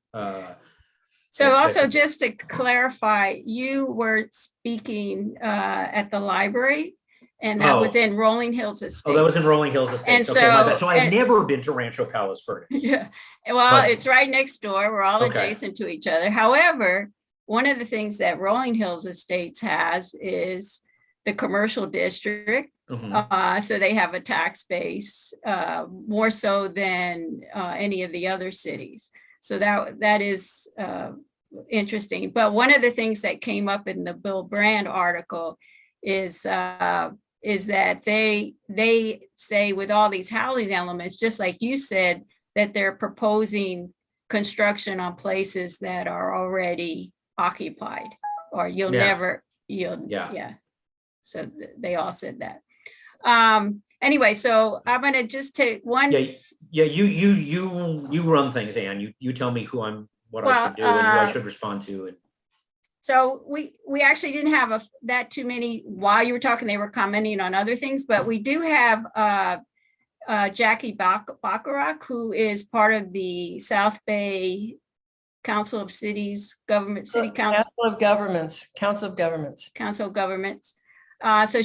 So also, just to clarify, you were speaking at the library, and that was in Rolling Hills Estates. Oh, that was in Rolling Hills Estates. And so I've never been to Rancho Palos Verdes. Yeah, well, it's right next door. We're all adjacent to each other. However, one of the things that Rolling Hills Estates has is the commercial district. So they have a tax base more so than any of the other cities. So that is interesting. But one of the things that came up in the Bill Brand article is that they say with all these housing elements, just like you said, that they're proposing construction on places that are already occupied, or So they all said that. Anyway, so I'm going to just take one. You run things, Anne. You tell me what I should do and who I should respond to. So we actually didn't have that too many while you were talking. They were commenting on other things, but we do have Jackie Bacharach, who is part of the South Bay Council of Cities Government, City Council. Council of Governments. So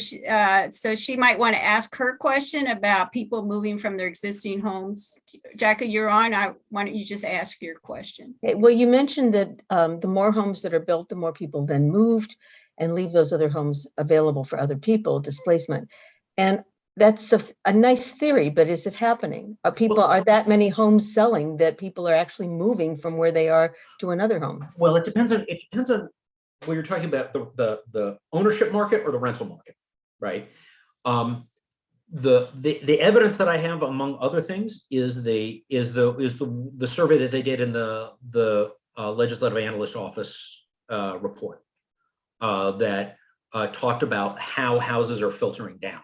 she might want to ask her question about people moving from their existing homes. Jackie, you're on. Why don't you just ask your question? Okay, well, you mentioned that the more homes that are built, the more people then moved and leave those other homes available for other people, displacement. And that's a nice theory, but is it happening? Are that many homes selling that people are actually moving from where they are to another home? Well, it depends on when you're talking about the ownership market or the rental market, right? The evidence that I have, among other things, is the survey that they did in the Legislative Analyst Office report that talked about how houses are filtering down.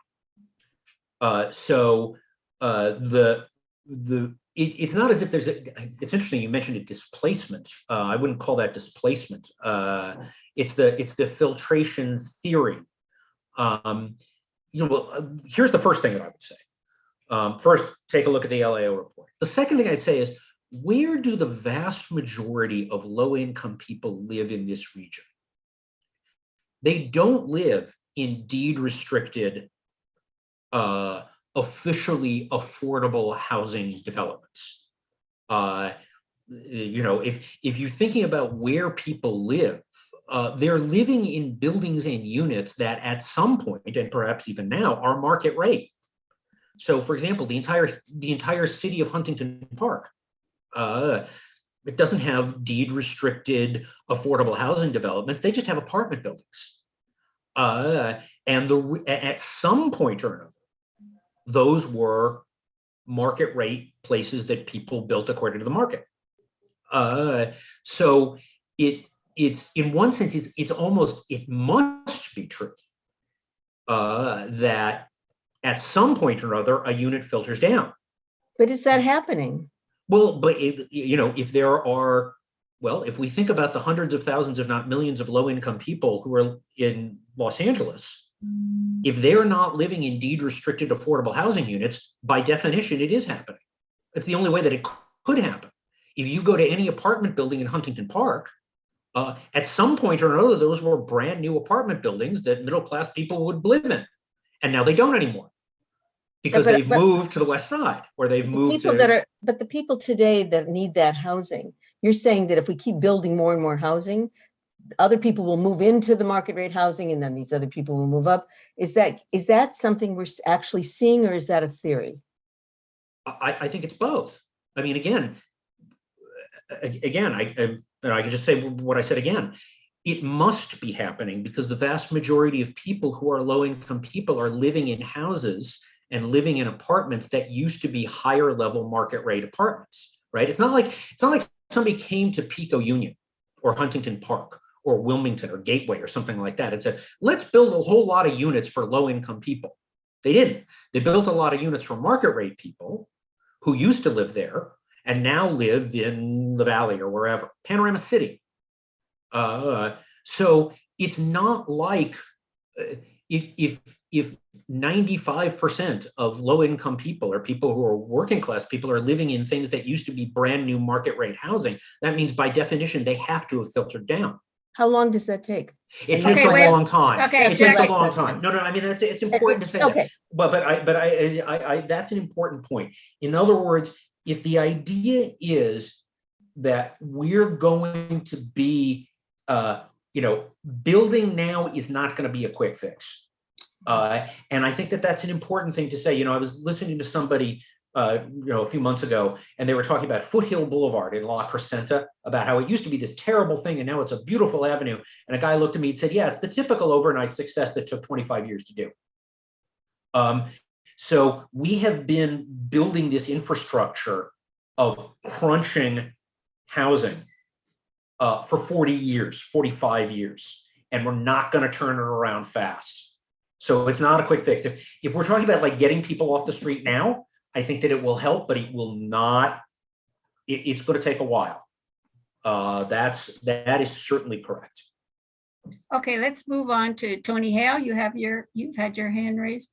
It's not as if it's interesting you mentioned it, displacement. I wouldn't call that displacement. It's the filtration theory. Here's the first thing that I would say. First, take a look at the LAO report. The second thing I'd say is, where do the vast majority of low-income people live in this region? They don't live in deed-restricted, officially affordable housing developments. If you're thinking about where people live, they're living in buildings and units that at some point, and perhaps even now, are market rate. So, for example, the entire city of Huntington Park, it doesn't have deed-restricted affordable housing developments. They just have apartment buildings. At some point or another, those were market rate places that people built according to the market. So it's in one sense, it must be true that at some point or other, a unit filters down. But is that happening? Well, but if we think about the hundreds of thousands, if not millions of low-income people who are in Los Angeles, if they're not living in deed-restricted affordable housing units, by definition, it is happening. It's the only way that it could happen. If you go to any apartment building in Huntington Park, at some point or another, those were brand new apartment buildings that middle-class people would live in. And now they don't anymore, because they've moved to the West Side, or they've moved to... But the people today that need that housing, you're saying that if we keep building more and more housing, other people will move into the market rate housing, and then these other people will move up. Is that something we're actually seeing, or is that a theory? I think it's both. I mean, again, I can just say what I said again. It must be happening because the vast majority of people who are low-income people are living in houses and living in apartments that used to be higher level market rate apartments, right? It's not like somebody came to Pico Union or Huntington Park or Wilmington or Gateway or something like that and said, let's build a whole lot of units for low-income people. They didn't. They built a lot of units for market rate people who used to live there and now live in the Valley or wherever, Panorama City. So it's not like if 95% of low-income people or people who are working class people are living in things that used to be brand new market rate housing, that means by definition, they have to have filtered down. How long does that take? It takes a long time. Okay, it takes a long time. No, I mean, it's important to say okay. that. But that's an important point. In other words, if the idea is that we're going to be, building now is not going to be a quick fix. And I think that that's an important thing to say. I was listening to somebody, a few months ago, and they were talking about Foothill Boulevard in La Crescenta, about how it used to be this terrible thing, and now it's a beautiful avenue. And a guy looked at me and said, yeah, it's the typical overnight success that took 25 years to do. So we have been building this infrastructure of crunching housing for 40 years, 45 years, and we're not going to turn it around fast. So it's not a quick fix. If we're talking about like getting people off the street now, I think that it will help, but it will not. It's going to take a while. That is certainly correct. Okay, let's move on to Tony Hale. You've had your hand raised.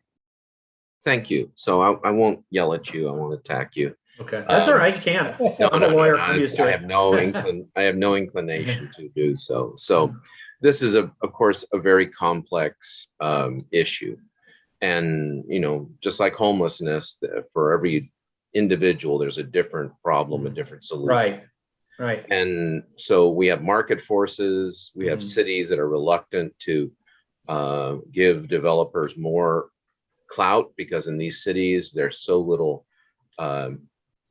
Thank you. So I won't yell at you. I won't attack you. Okay, that's all right. You can. No, I'm a lawyer. I have no inclination to do so. So this is, of course, a very complex issue. And, just like homelessness, for every individual, there's a different problem, a different solution. Right. And so we have market forces, we have cities that are reluctant to give developers more clout because in these cities, there's so little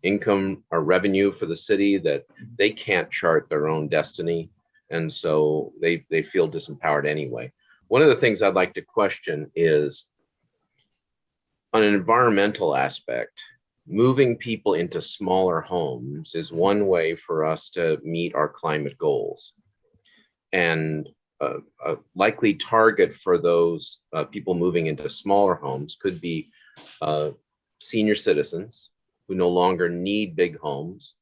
income or revenue for the city that they can't chart their own destiny. And so they feel disempowered anyway. One of the things I'd like to question is, on an environmental aspect, moving people into smaller homes is one way for us to meet our climate goals. And a likely target for those people moving into smaller homes could be senior citizens who no longer need big homes,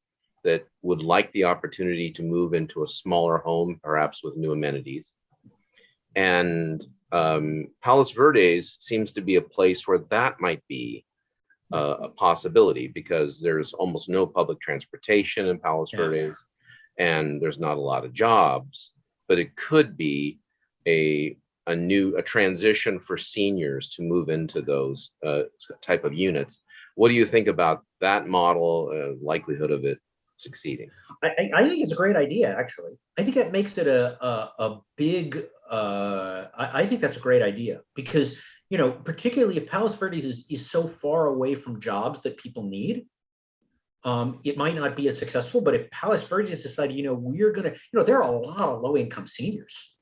that would like the opportunity to move into a smaller home, perhaps with new amenities. And Palos Verdes seems to be a place where that might be a possibility, because there's almost no public transportation in Palos Verdes, and there's not a lot of jobs. But it could be a transition for seniors to move into those type of units. What do you think about that model, likelihood of it succeeding? I think it's a great idea, actually. I think that makes it a big, I think that's a great idea, because, you know, particularly if Palos Verdes is so far away from jobs that people need, it might not be as successful. But if Palos Verdes decided, you know, we're going to, you know, there are a lot of low-income seniors.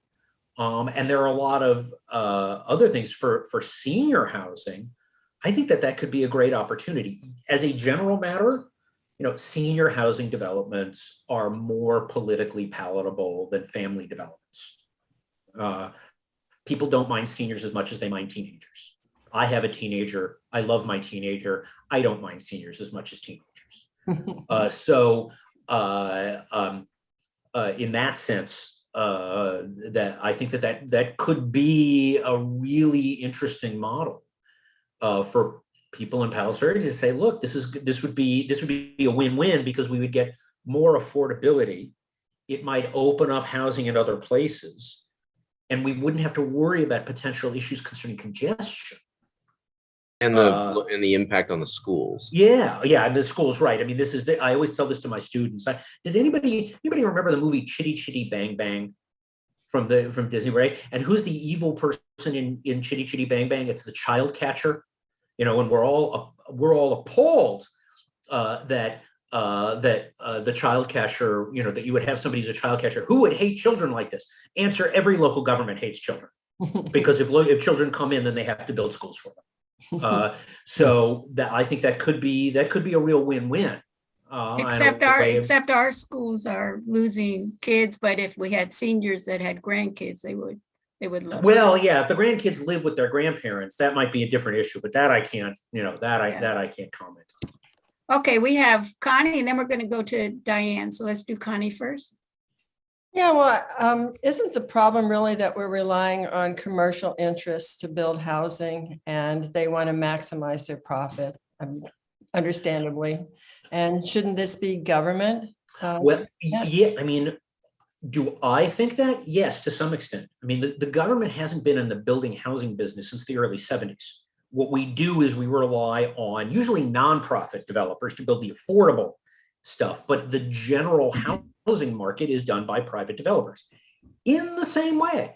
And there are a lot of other things for senior housing. I think that could be a great opportunity. As a general matter, you know, senior housing developments are more politically palatable than family developments. People don't mind seniors as much as they mind teenagers. I have a teenager. I love my teenager. I don't mind seniors as much as teenagers. In that sense, that I think that could be a really interesting model for people in Palos Verdes to say, look, this would be a win-win, because we would get more affordability. It might open up housing in other places, and we wouldn't have to worry about potential issues concerning congestion. And the impact on the schools. Yeah, and the schools, right. I mean, I always tell this to my students. Did anybody remember the movie Chitty Chitty Bang Bang from Disney, right? And who's the evil person in Chitty Chitty Bang Bang? It's the child catcher. You know, and we're all appalled that the child catcher, you know, that you would have somebody who's a child catcher. Who would hate children like this? Answer: every local government hates children, because if children come in, then they have to build schools for them. So that, I think that could be a real win-win. Except our schools are losing kids, but if we had seniors that had grandkids, they would love it. Yeah, if the grandkids live with their grandparents, that might be a different issue, but that I can't, you know, I can't comment on. Okay, we have Connie, and then we're going to go to Diane. So let's do Connie first. Yeah, well, isn't the problem really that we're relying on commercial interests to build housing, and they want to maximize their profit, understandably? And shouldn't this be government? Yeah, I mean, do I think that? Yes, to some extent. I mean, the government hasn't been in the building housing business since the early 70s. What we do is we rely on usually nonprofit developers to build the affordable stuff, but the general housing market is done by private developers. In the same way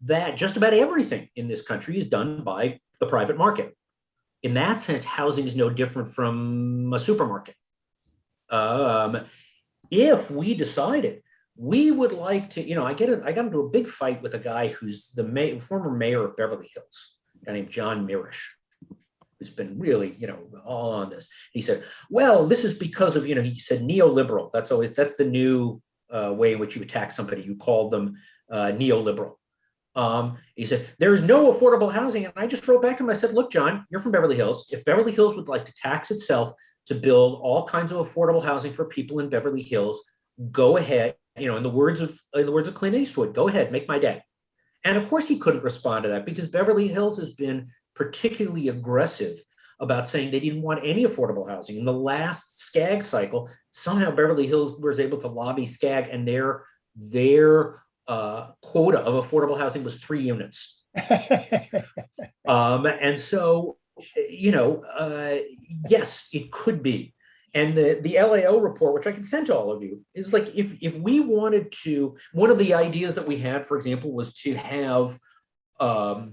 that just about everything in this country is done by the private market. In that sense, housing is no different from a supermarket. If we decided we would like to, you know, I got into a big fight with a guy who's the former mayor of Beverly Hills, a guy named John Mirisch, who's been really, you know, all on this. He said, well, this is because of, you know, he said neoliberal. That's the new way in which you attack somebody. You call them neoliberal. He said, there's no affordable housing. And I just wrote back to him. I said, look, John, you're from Beverly Hills. If Beverly Hills would like to tax itself to build all kinds of affordable housing for people in Beverly Hills, go ahead. You know, in the words of Clint Eastwood, go ahead, make my day. And of course he couldn't respond to that, because Beverly Hills has been particularly aggressive about saying they didn't want any affordable housing. In the last SCAG cycle, somehow Beverly Hills was able to lobby SCAG, and their quota of affordable housing was 3 units. And so, you know, yes, it could be. And the LAO report, which I can send to all of you, is like, if we wanted to, one of the ideas that we had, for example, was to have, to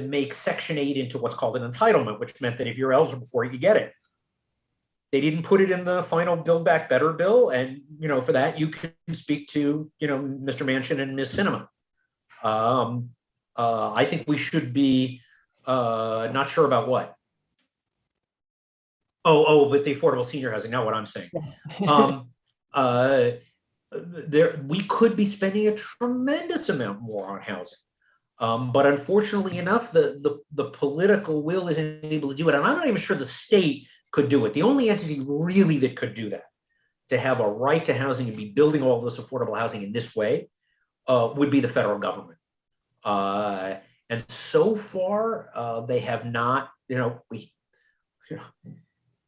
make Section 8 into what's called an entitlement, which meant that if you're eligible for it, you get it. They didn't put it in the final Build Back Better bill. And, you know, for that, you can speak to, you know, Mr. Manchin and Ms. Sinema. I think we should be not sure about what. But the affordable senior housing, not what I'm saying. We could be spending a tremendous amount more on housing. But unfortunately enough, the political will isn't able to do it. And I'm not even sure the state could do it. The only entity really that could do that, to have a right to housing and be building all this affordable housing in this way, would be the federal government. And so far, they have not, it's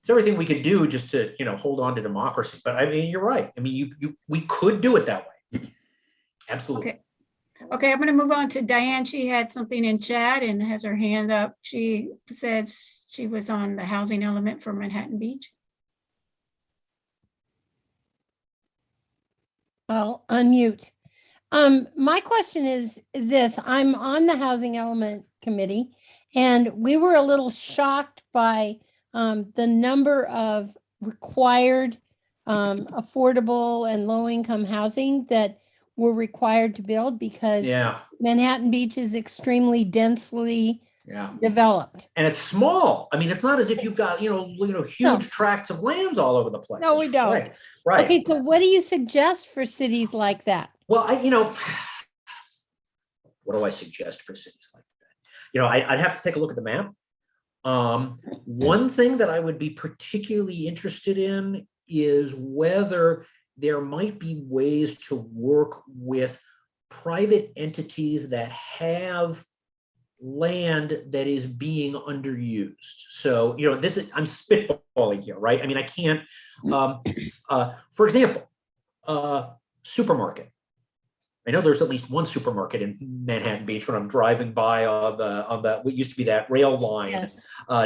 everything we could do just to, hold on to democracy. But I mean, you're right. I mean, we could do it that way. Absolutely. Okay. Okay, I'm going to move on to Diane. She had something in chat and has her hand up. She says she was on the housing element for Manhattan Beach. I'll unmute. My question is this: I'm on the housing element committee, and we were a little shocked by the number of required affordable and low income housing that were required to build, because Manhattan Beach is extremely densely developed. And it's small. I mean, it's not as if you've got, huge tracts of lands all over the place. No, we don't. Right. Okay, so what do you suggest for cities like that? Well, what do I suggest for cities like that? I'd have to take a look at the map. One thing that I would be particularly interested in is whether there might be ways to work with private entities that have land that is being underused. So, I'm spitballing here, right? I mean, I can't, for example, supermarket. I know there's at least one supermarket in Manhattan Beach when I'm driving by on the what used to be that rail line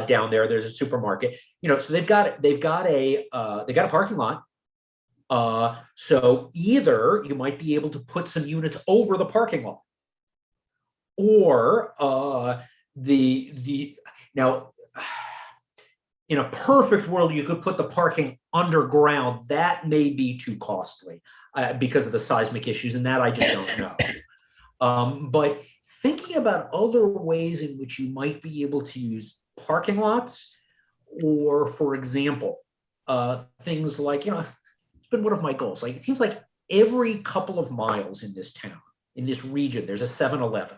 down there. There's a supermarket, so they've got a parking lot. So either you might be able to put some units over the parking lot, or now in a perfect world, you could put the parking underground. That may be too costly because of the seismic issues, and that I just don't know. But thinking about other ways in which you might be able to use parking lots, or for example, things like, it's been one of my goals. Like, it seems like every couple of miles in this town, in this region, there's a 7-Eleven.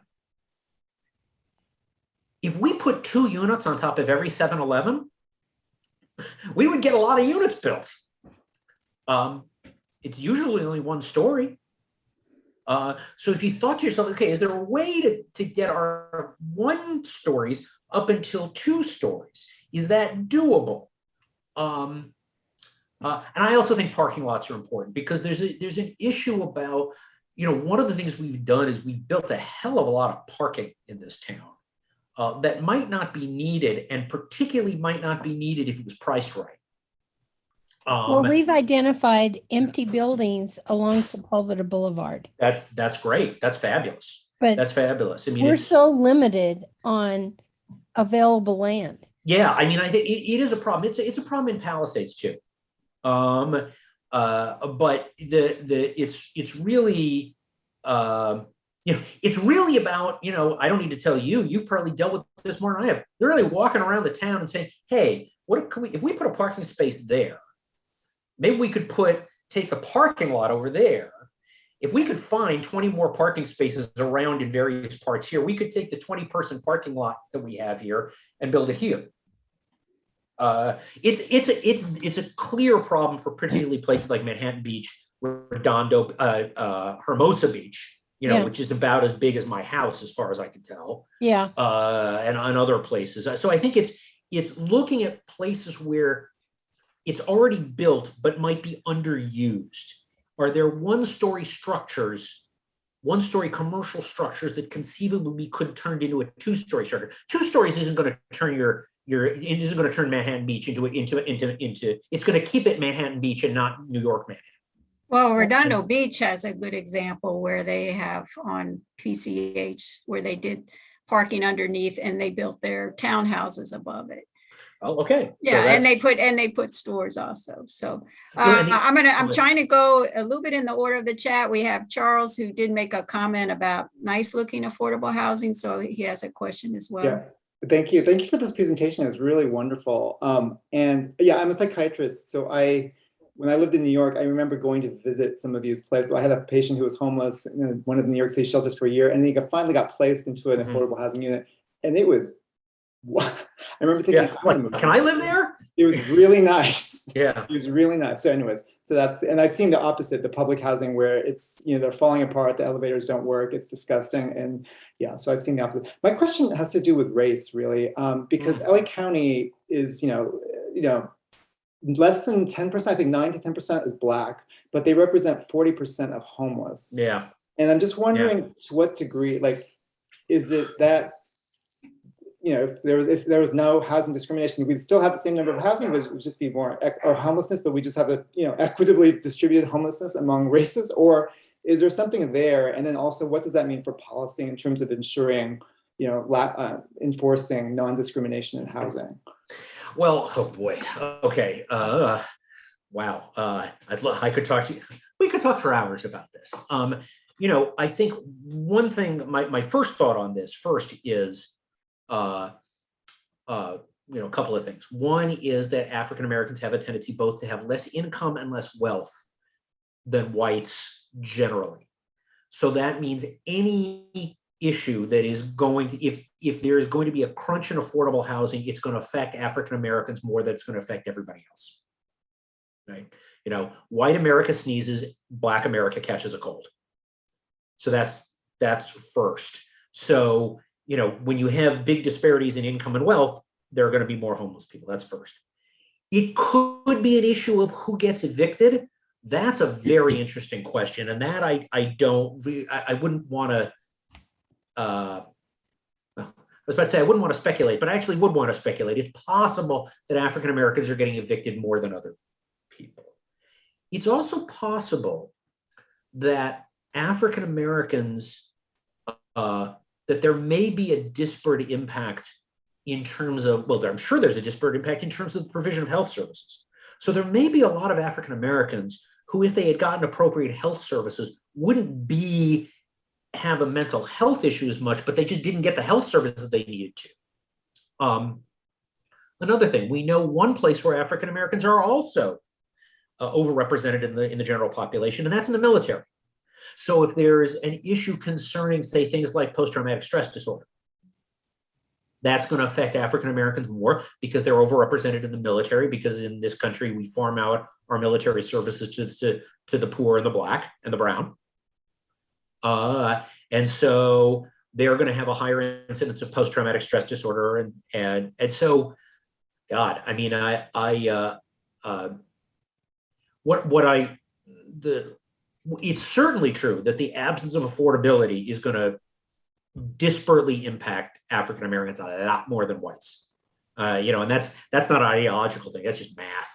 If we put 2 units on top of every 7-Eleven, we would get a lot of units built. It's usually only 1 story. So if you thought to yourself, okay, is there a way to get our 1 stories up until 2 stories? Is that doable? And I also think parking lots are important, because there's an issue about, one of the things we've done is we've built a hell of a lot of parking in this town that might not be needed, and particularly might not be needed if it was priced right. Well, we've identified empty buildings along Sepulveda Boulevard. That's great. That's fabulous. But that's fabulous. I mean, we're so limited on available land. Yeah, I mean, I think it is a problem. It's a problem in Palisades too. But it's really it's really about, I don't need to tell you, you've probably dealt with this more than I have. They're really walking around the town and saying, hey, if we put a parking space there, maybe we could take the parking lot over there. If we could find 20 more parking spaces around in various parts here, we could take the 20-person parking lot that we have here and build it here. It's a clear problem for particularly places like Manhattan Beach, Redondo, Hermosa Beach, which is about as big as my house as far as I can tell. Yeah. And on other places. So I think it's looking at places where it's already built but might be underused. Are there 1-story structures, 1-story commercial structures that conceivably could turn into a 2-story structure? 2 stories isn't going to turn it isn't going to turn Manhattan Beach into it's going to keep it Manhattan Beach and not New York Manhattan. Well, Redondo Beach has a good example where they have on PCH where they did parking underneath and they built their townhouses above it. Oh, okay. Yeah, so and they put stores also. So I'm trying to go a little bit in the order of the chat. We have Charles, who did make a comment about nice looking affordable housing. So he has a question as well. Yeah. Thank you. Thank you for this presentation. It was really wonderful. And yeah, I'm a psychiatrist. So when I lived in New York, I remember going to visit some of these places. I had a patient who was homeless in one of the New York City shelters for a year, and he finally got placed into an affordable housing unit. And it was, I remember thinking, can I live there? It was really nice. Yeah. It was really nice. So anyways, and I've seen the opposite, the public housing where it's, they're falling apart, the elevators don't work, it's disgusting. And Yeah, so I've seen the opposite. My question has to do with race, really, because LA County is, less than 10%, I think 9 to 10% is Black, but they represent 40% of homeless. Yeah. And I'm just wondering to what degree, like, is it that, if there was no housing discrimination, we'd still have the same number of housing, but it would just be more, or homelessness, but we just have a, equitably distributed homelessness among races, or is there something there? And then also, what does that mean for policy in terms of ensuring, enforcing non-discrimination in housing? Well, oh boy. Okay. Wow. I could talk to you. We could talk for hours about this. I think one thing, my first thought on this first is, a couple of things. One is that African Americans have a tendency both to have less income and less wealth than whites generally. So that means any issue that is going to, if there is going to be a crunch in affordable housing, it's going to affect African Americans more than it's going to affect everybody else. Right? White America sneezes, Black America catches a cold. So that's first. So, when you have big disparities in income and wealth, there are going to be more homeless people. That's first. It could be an issue of who gets evicted. That's a very interesting question. And that I wouldn't want to, I was about to say I wouldn't want to speculate, but I actually would want to speculate. It's possible that African Americans are getting evicted more than other people. It's also possible that African Americans, that there may be a disparate impact in terms of, well, I'm sure there's a disparate impact in terms of the provision of health services. So there may be a lot of African Americans who, if they had gotten appropriate health services, wouldn't have a mental health issue as much, but they just didn't get the health services they needed to. Another thing, we know one place where African Americans are also overrepresented in the general population, and that's in the military. So if there's an issue concerning, say, things like post-traumatic stress disorder, that's going to affect African Americans more because they're overrepresented in the military, because in this country, we farm out our military services to the poor and the Black and the brown. And so they're going to have a higher incidence of post-traumatic stress disorder. And so, God, I mean, it's certainly true that the absence of affordability is going to disparately impact African Americans a lot more than whites. And that's not an ideological thing. That's just math.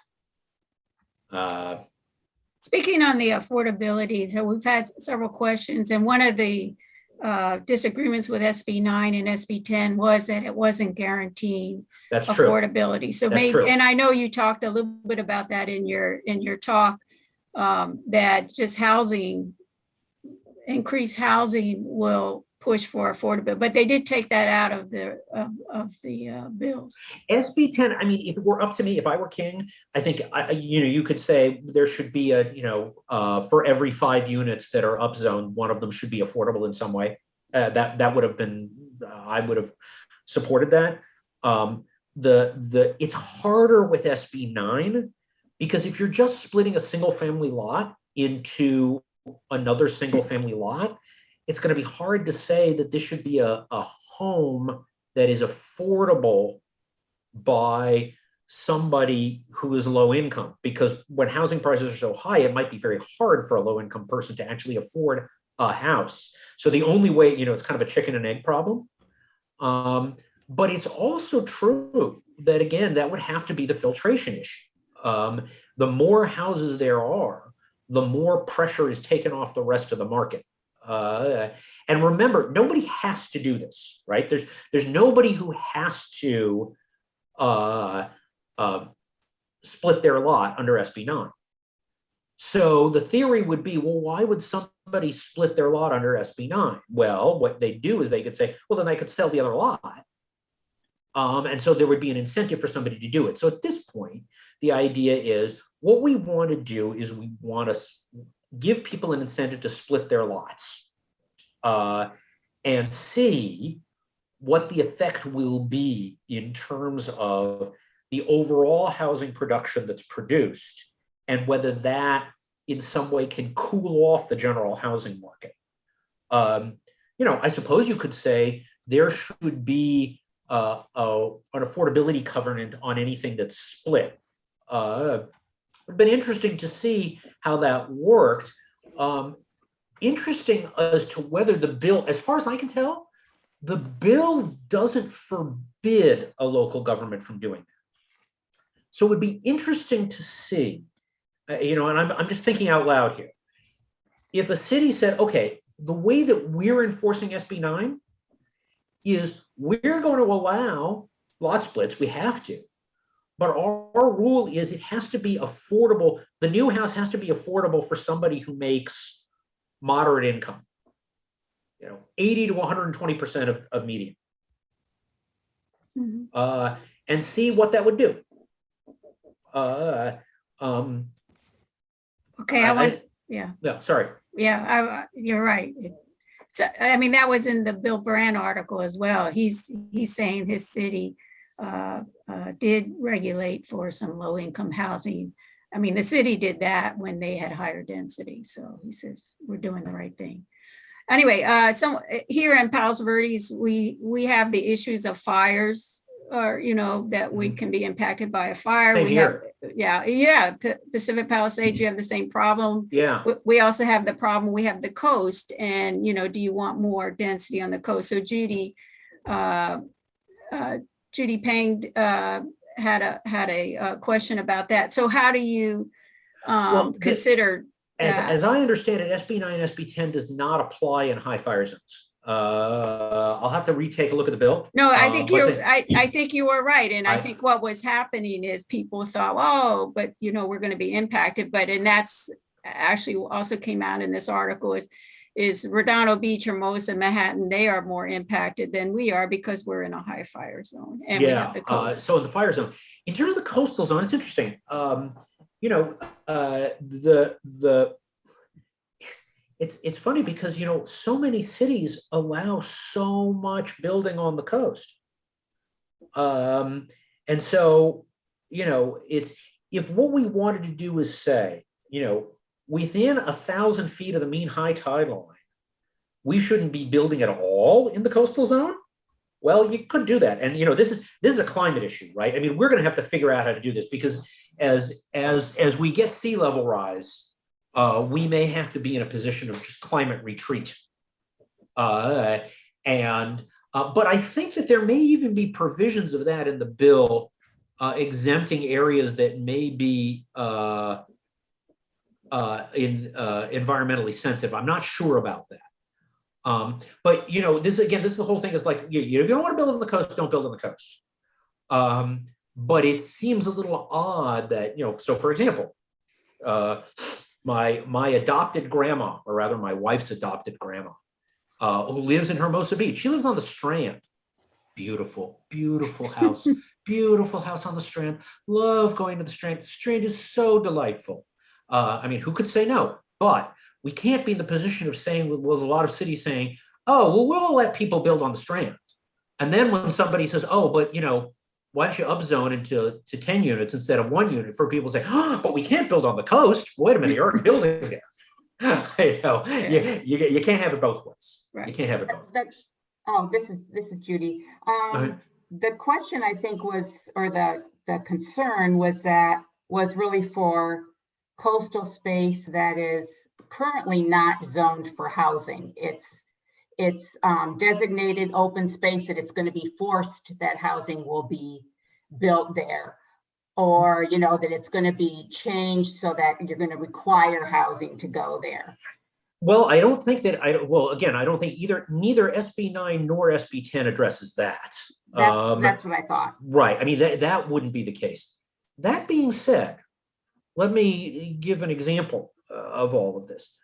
Speaking on the affordability, so we've had several questions, and one of the disagreements with Sb9 and Sb10 was that it wasn't guaranteeing affordability. So maybe, and I know you talked a little bit about that in your talk, that just increased housing will push for affordability, but they did take that out of the bills. Sb10, I mean, if it were up to me, if I were king, I think you could say there should be for every 5 units that are upzoned, one of them should be affordable in some way. That would have been, I would have supported that. It's harder with Sb9 because if you're just splitting a single family lot into another single family lot, it's going to be hard to say that this should be a home that is affordable by somebody who is low income, because when housing prices are so high, it might be very hard for a low income person to actually afford a house. So the only way, it's kind of a chicken and egg problem. But it's also true that, again, that would have to be the filtration issue. The more houses there are, the more pressure is taken off the rest of the market. And remember, nobody has to do this, right? There's nobody who has to split their lot under Sb9. So the theory would be, well, why would somebody split their lot under Sb9? Well, what they do is they could say, well, then they could sell the other lot. And so there would be an incentive for somebody to do it. So at this point, the idea is what we want to do is we want to give people an incentive to split their lots and see what the effect will be in terms of the overall housing production that's produced and whether that in some way can cool off the general housing market. I suppose you could say there should be an affordability covenant on anything that's split. It's been interesting to see how that worked. Interesting as to whether the bill, as far as I can tell, the bill doesn't forbid a local government from doing that. So it would be interesting to see, and I'm just thinking out loud here. If a city said, okay, the way that we're enforcing SB9 is we're going to allow lot splits, we have to, but our rule is it has to be affordable. The new house has to be affordable for somebody who makes moderate income, 80 to 120% of median, and see what that would do. Okay, yeah. No, sorry. Yeah, you're right. So, I mean, that was in the Bill Brand article as well. He's saying his city did regulate for some low income housing. I mean, the city did that when they had higher density. So he says we're doing the right thing. Anyway, so here in Palos Verdes, we have the issues of fires, or that we can be impacted by a fire. Same here. Pacific Palisades, you have the same problem. Yeah. We also have the problem. We have the coast, and do you want more density on the coast? So Judy Payne had a question about that. So how do you consider that? As I understand it, SB9 and SB10 does not apply in high fire zones. I'll have to retake a look at the bill. No, I think I think you were right. And I think what was happening is people thought, oh, but we're going to be impacted. And that's actually also came out in this article is Redondo Beach, Hermosa, Manhattan, they are more impacted than we are because we're in a high fire zone. And we have the coast. So in the fire zone, in terms of the coastal zone, it's interesting. It's funny because so many cities allow so much building on the coast, and so it's, if what we wanted to do is say within 1,000 feet of the mean high tide line, we shouldn't be building at all in the coastal zone. Well, you could do that, and this is a climate issue, right? I mean, we're going to have to figure out how to do this because as we get sea level rise. We may have to be in a position of just climate retreat. But I think that there may even be provisions of that in the bill exempting areas that may be environmentally sensitive. I'm not sure about that. But this is the whole thing is like, if you don't want to build on the coast, don't build on the coast. But it seems a little odd that, so for example, my adopted grandma, or rather my wife's adopted grandma, who lives in Hermosa Beach. She lives on the Strand. Beautiful, beautiful house. Beautiful house on the Strand. Love going to the Strand. The Strand is so delightful. I mean, who could say no? But we can't be in the position of saying, with a lot of cities saying, oh, well, we'll let people build on the Strand. And then when somebody says, oh, but why don't you upzone into 10 units instead of 1 unit, for people to say, oh, but we can't build on the coast. Wait a minute, you're already building there. You can't have it both ways. Right. You can't have it both ways. Oh, this is Judy. The question I think was, or the concern was really for coastal space that is currently not zoned for housing. It's designated open space that it's going to be forced that housing will be built there, or that it's going to be changed so that you're going to require housing to go there. Well, I don't think that I don't think neither SB9 nor SB10 addresses that. That's what I thought. Right. I mean, that wouldn't be the case. That being said, let me give an example of all of this.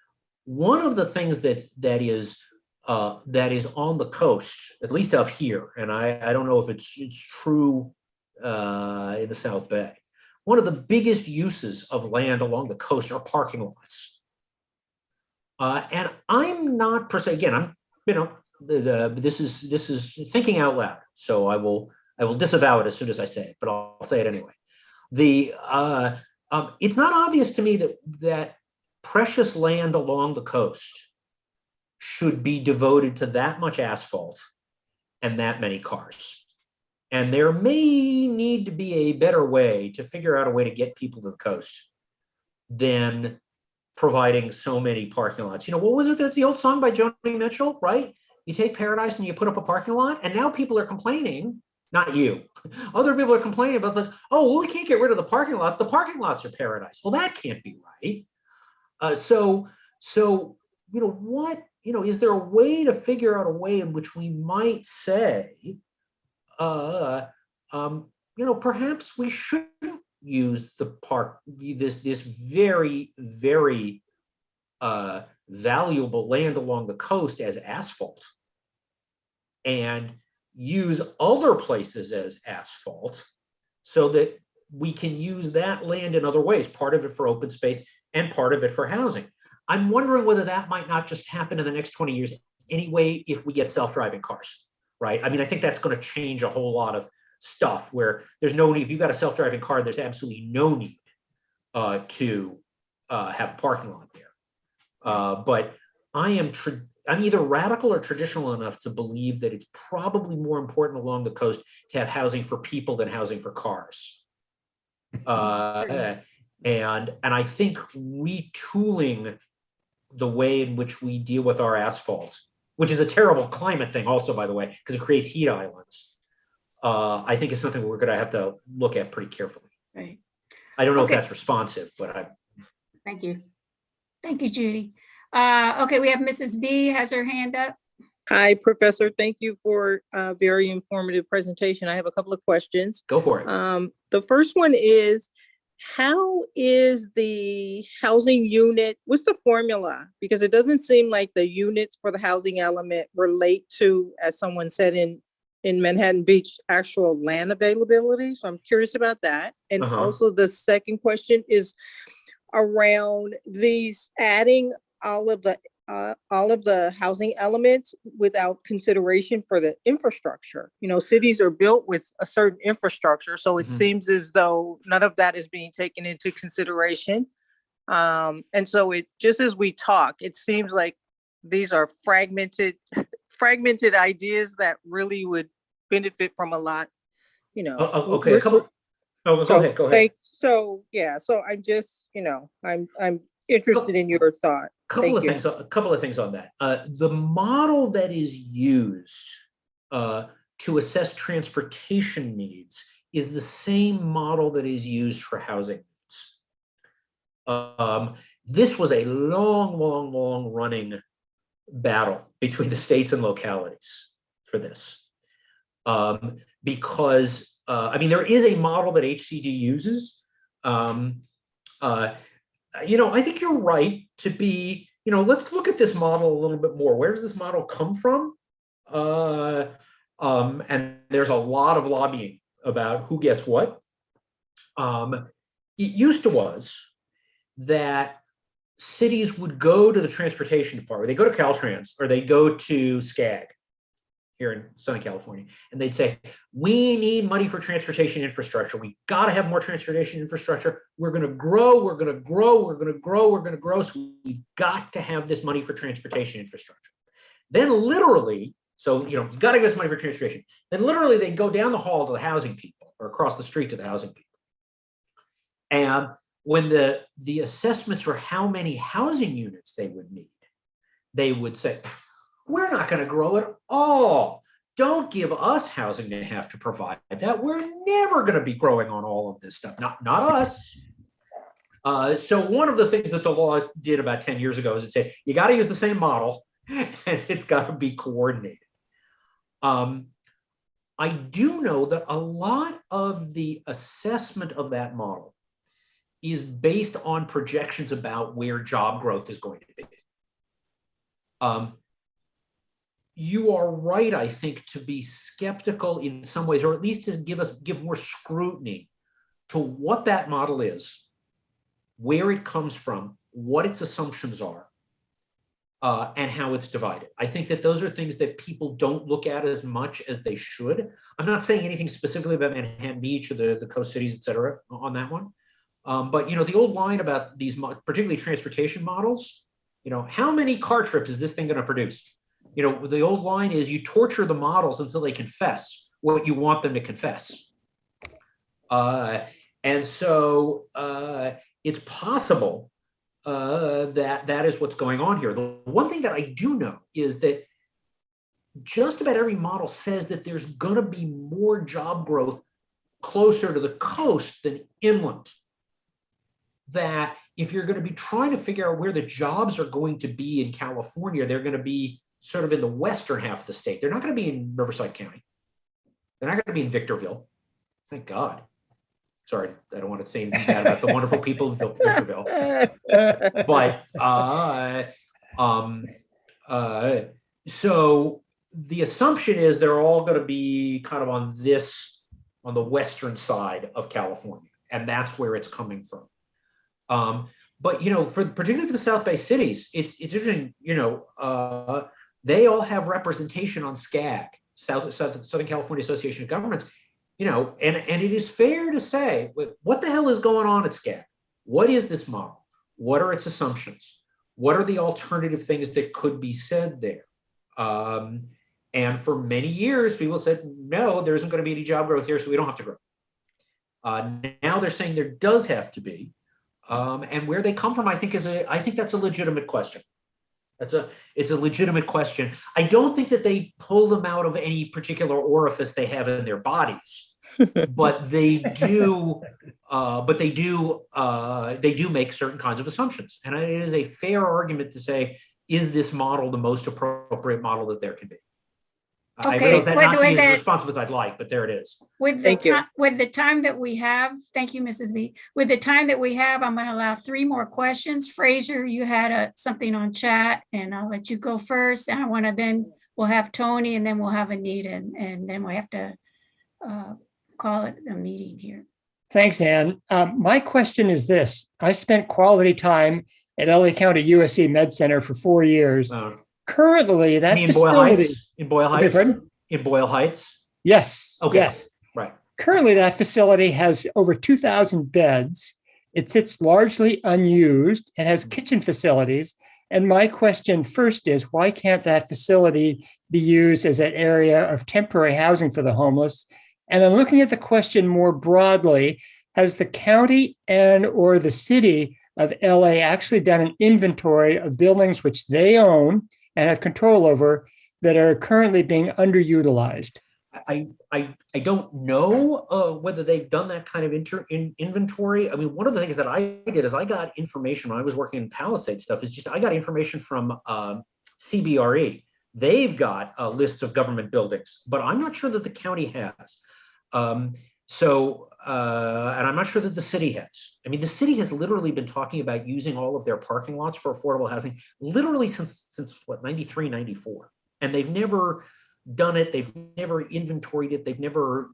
One of the things that is on the coast, at least up here, and I don't know if it's true in the South Bay. One of the biggest uses of land along the coast are parking lots. And I'm not per se, again, this is thinking out loud, so I will disavow it as soon as I say it, but I'll say it anyway. It's not obvious to me that precious land along the coast should be devoted to that much asphalt and that many cars. And there may need to be a better way to figure out a way to get people to the coast than providing so many parking lots. You know, what was it? That's the old song by Joni Mitchell, right? You take Paradise and you put up a parking lot, and now people are complaining, not you, other people are complaining about like, oh, well, we can't get rid of the parking lots. The parking lots are paradise. Well, that can't be right. So, you know, what, you know, is there a way to figure out a way in which we might say, you know, perhaps we shouldn't use the park, this very, very valuable land along the coast as asphalt, and use other places as asphalt so that we can use that land in other ways, part of it for open space and part of it for housing. I'm wondering whether that might not just happen in the next 20 years anyway if we get self-driving cars, right? I mean, I think that's going to change a whole lot of stuff where there's no need, if you've got a self-driving car, there's absolutely no need to have a parking lot there. But I'm either radical or traditional enough to believe that it's probably more important along the coast to have housing for people than housing for cars. And I think retooling the way in which we deal with our asphalt, which is a terrible climate thing also, by the way, because it creates heat islands, I think is something we're going to have to look at pretty carefully. Right. I don't know if that's responsive, but Thank you. Thank you, Judy. Okay, we have Mrs. B has her hand up. Hi, Professor. Thank you for a very informative presentation. I have a couple of questions. Go for it. The first one is, how is the housing unit, what's the formula? Because it doesn't seem like the units for the housing element relate to, as someone said, in Manhattan Beach, actual land availability. So I'm curious about that. And also the second question is around these adding all of the housing elements without consideration for the infrastructure. You know, cities are built with a certain infrastructure, so it seems as though none of that is being taken into consideration. And so it, just as we talk, it seems like these are fragmented ideas that really would benefit from a lot, you know. Okay, go ahead. So yeah, so I'm just, you know, I'm interested in your thought. A couple of things on that. The model that is used to assess transportation needs is the same model that is used for housing needs. This was a long running battle between the states and localities for this. Because, I mean, there is a model that HCD uses. You know, I think you're right to be, you know, let's look at this model a little bit more. Where does this model come from? And there's a lot of lobbying about who gets what. It used to was that cities would go to the transportation department. They go to Caltrans or they go to SCAG here in Southern California, and they'd say, we need money for transportation infrastructure. We've got to have more transportation infrastructure. We're going to grow, so we've got to have this money for transportation infrastructure. Then literally, so, you know, you got to give us money for transportation. Then literally they go down the hall to the housing people or across the street to the housing people. And when the assessments for how many housing units they would need, they would say, we're not going to grow at all. Don't give us housing to have to provide that. We're never going to be growing on all of this stuff. Not us. So one of the things that the law did about 10 years ago is it said, you got to use the same model and it's got to be coordinated. I do know that a lot of the assessment of that model is based on projections about where job growth is going to be. You are right, I think, to be skeptical in some ways, or at least to give more scrutiny to what that model is, where it comes from, what its assumptions are, and how it's divided. I think that those are things that people don't look at as much as they should. I'm not saying anything specifically about Manhattan Beach or the coast cities, et cetera, on that one. But, you know, the old line about these, particularly transportation models, You know, how many car trips is this thing going to produce? You know, the old line is you torture the models until they confess what you want them to confess. And so it's possible that is what's going on here. The one thing that I do know is that just about every model says that there's going to be more job growth closer to the coast than inland. That if you're going to be trying to figure out where the jobs are going to be in California, they're going to be sort of in the western half of the state. They're not going to be in Riverside County. They're not going to be in Victorville. Thank God. Sorry, I don't want to say anything bad about the wonderful people of Victorville. But so the assumption is they're all going to be kind of on the western side of California, and that's where it's coming from. But you know, particularly for the South Bay cities, it's interesting. You know, they all have representation on SCAG, Southern California Association of Governments. You know, and it is fair to say, what the hell is going on at SCAG? What is this model? What are its assumptions? What are the alternative things that could be said there? And for many years, people said, no, there isn't going to be any job growth here, so we don't have to grow. Now they're saying there does have to be. And where they come from, I think that's a legitimate question. It's a legitimate question. I don't think that they pull them out of any particular orifice they have in their bodies, but they do. They do make certain kinds of assumptions, and it is a fair argument to say, is this model the most appropriate model that there can be? I realize that not being as responsive as I'd like, but there it is. With the time that we have, thank you, Mrs. B. With the time that we have, I'm going to allow 3 more questions. Fraser, you had something on chat, and I'll let you go first. And I want to then we'll have Tony, and then we'll have Anita, and then we have to call it a meeting here. Thanks, Ann. My question is this: I spent quality time at LA County USC Med Center for 4 years. Currently, that facility in Boyle Heights. Yes. Okay. Yes. Right. Currently, that facility has over 2,000 beds. It sits largely unused and has kitchen facilities. And my question first is, why can't that facility be used as an area of temporary housing for the homeless? And then looking at the question more broadly, has the county or the city of LA actually done an inventory of buildings which they own and have control over that are currently being underutilized? I don't know whether they've done that kind of inventory. I mean, one of the things that I did is I got information when I was working in Palisade stuff I got information from CBRE. They've got lists of government buildings, but I'm not sure that the county has. And I'm not sure that the city has. I mean, the city has literally been talking about using all of their parking lots for affordable housing literally since what, 93, 94. And they've never done it. They've never inventoried it. They've never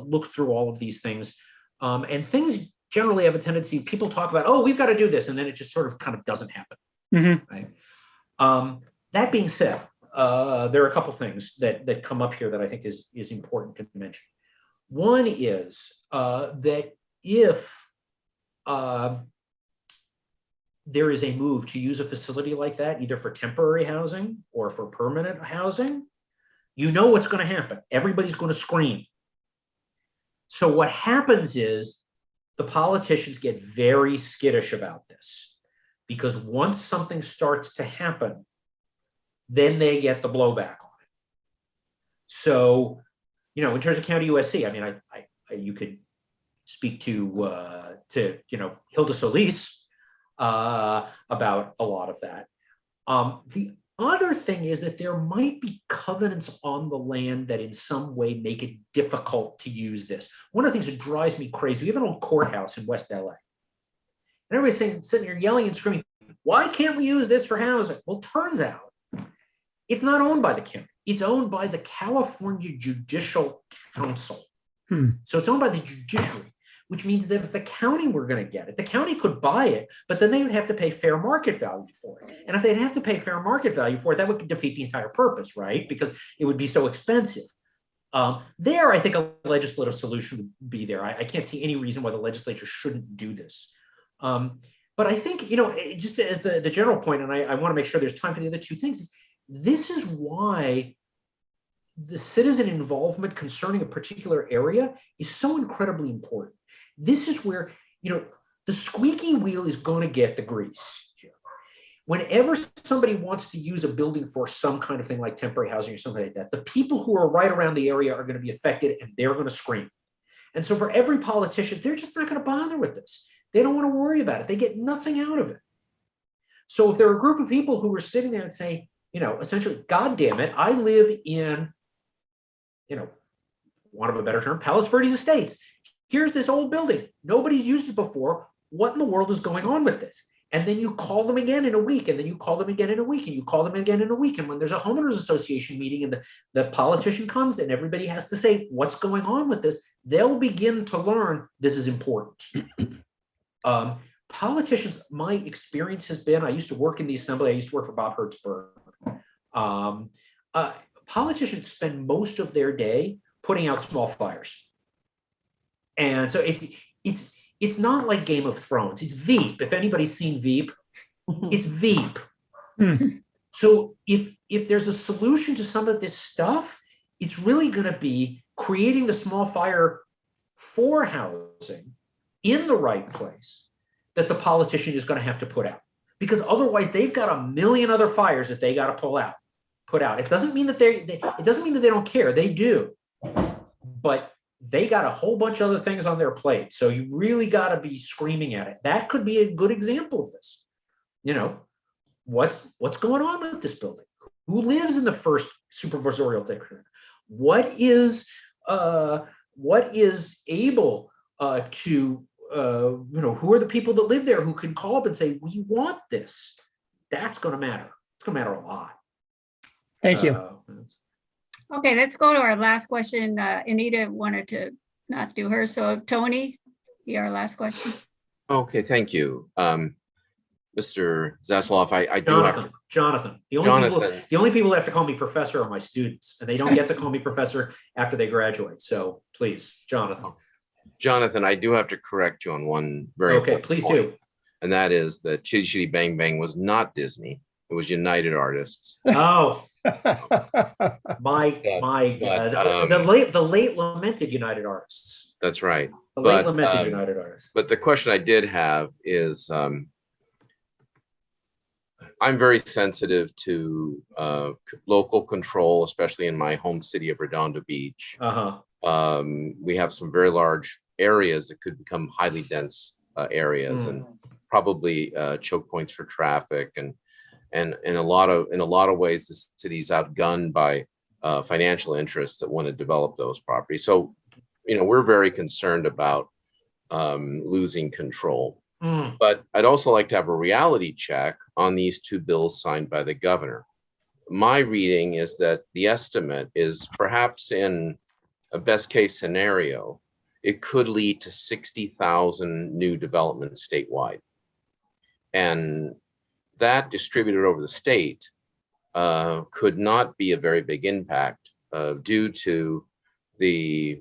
looked through all of these things. And things generally have a tendency, people talk about, oh, we've got to do this. And then it just sort of kind of doesn't happen. Mm-hmm. Right? That being said, there are a couple things that come up here that I think is important to mention. One is that if there is a move to use a facility like that, either for temporary housing or for permanent housing, you know what's going to happen. Everybody's going to scream. So what happens is the politicians get very skittish about this, because once something starts to happen, then they get the blowback on it. So, you know, in terms of County USC, I mean, you could speak to Hilda Solis about a lot of that. The other thing is that there might be covenants on the land that in some way make it difficult to use this. One of the things that drives me crazy, we have an old courthouse in West LA. And everybody's sitting here yelling and screaming, why can't we use this for housing? Well, turns out it's not owned by the county. It's owned by the California Judicial Council. So it's owned by the judiciary, which means that if the county were going to get it, the county could buy it, but then they would have to pay fair market value for it. And if they'd have to pay fair market value for it, that would defeat the entire purpose, right? Because it would be so expensive. There, I think a legislative solution would be there. I can't see any reason why the legislature shouldn't do this. But I think, just as the general point, and I want to make sure there's time for the other two things, is this is why the citizen involvement concerning a particular area is so incredibly important. This is where, the squeaky wheel is going to get the grease. Whenever somebody wants to use a building for some kind of thing like temporary housing or something like that, the people who are right around the area are going to be affected and they're going to scream. And so for every politician, they're just not going to bother with this. They don't want to worry about it. They get nothing out of it. So if there are a group of people who are sitting there and saying, essentially, God damn it, I live in, want of a better term, Palos Verdes Estates. Here's this old building. Nobody's used it before. What in the world is going on with this? And then you call them again in a week, and then you call them again in a week, and you call them again in a week. And when there's a homeowners association meeting and the politician comes and everybody has to say, what's going on with this? They'll begin to learn this is important. Politicians, my experience has been, I used to work in the assembly. I used to work for Bob Hertzberg. Politicians spend most of their day putting out small fires. And so it's not like Game of Thrones. It's Veep. If anybody's seen Veep, it's Veep. So if there's a solution to some of this stuff, it's really going to be creating the small fire for housing in the right place that the politician is going to have to put out. Because otherwise they've got a million other fires that they got to put out. It doesn't mean that it doesn't mean that they don't care. They do. But they got a whole bunch of other things on their plate. So you really got to be screaming at it. That could be a good example of this. What's going on with this building? Who lives in the first supervisorial district? What is able to who are the people that live there who can call up and say, we want this? That's going to matter. It's going to matter a lot. Thank you. Okay, let's go to our last question. Anita wanted to not do hers. So Tony, our last question. Okay, thank you. Mr. Zasloff, I do have to. Jonathan. The only people who have to call me professor are my students, and they don't get to call me professor after they graduate. So please, Jonathan. Jonathan, I do have to correct you on one very important please point, do. And that is that Chitty Chitty Bang Bang was not Disney. It was United Artists. Oh, the late lamented United Artists. That's right. The late lamented United Artists. But the question I did have is, I'm very sensitive to local control, especially in my home city of Redondo Beach. We have some very large areas that could become highly dense areas and probably choke points for traffic, and in a lot of ways the city's outgunned by financial interests that want to develop those properties. So we're very concerned about losing control. But I'd also like to have a reality check on these two bills signed by the governor. My reading is that the estimate is perhaps in a best case scenario, it could lead to 60,000 new developments statewide. And that distributed over the state could not be a very big impact due to the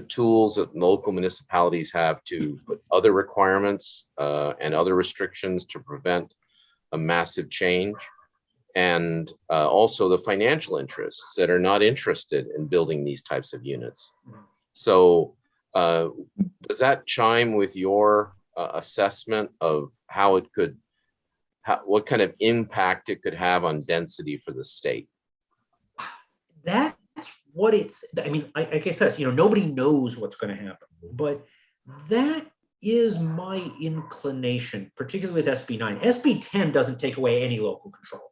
tools that local municipalities have to put other requirements and other restrictions to prevent a massive change. And also the financial interests that are not interested in building these types of units. So does that chime with your assessment of how it could, what kind of impact it could have on density for the state? That's what I confess, nobody knows what's going to happen, but that is my inclination, particularly with SB9. SB10 doesn't take away any local control.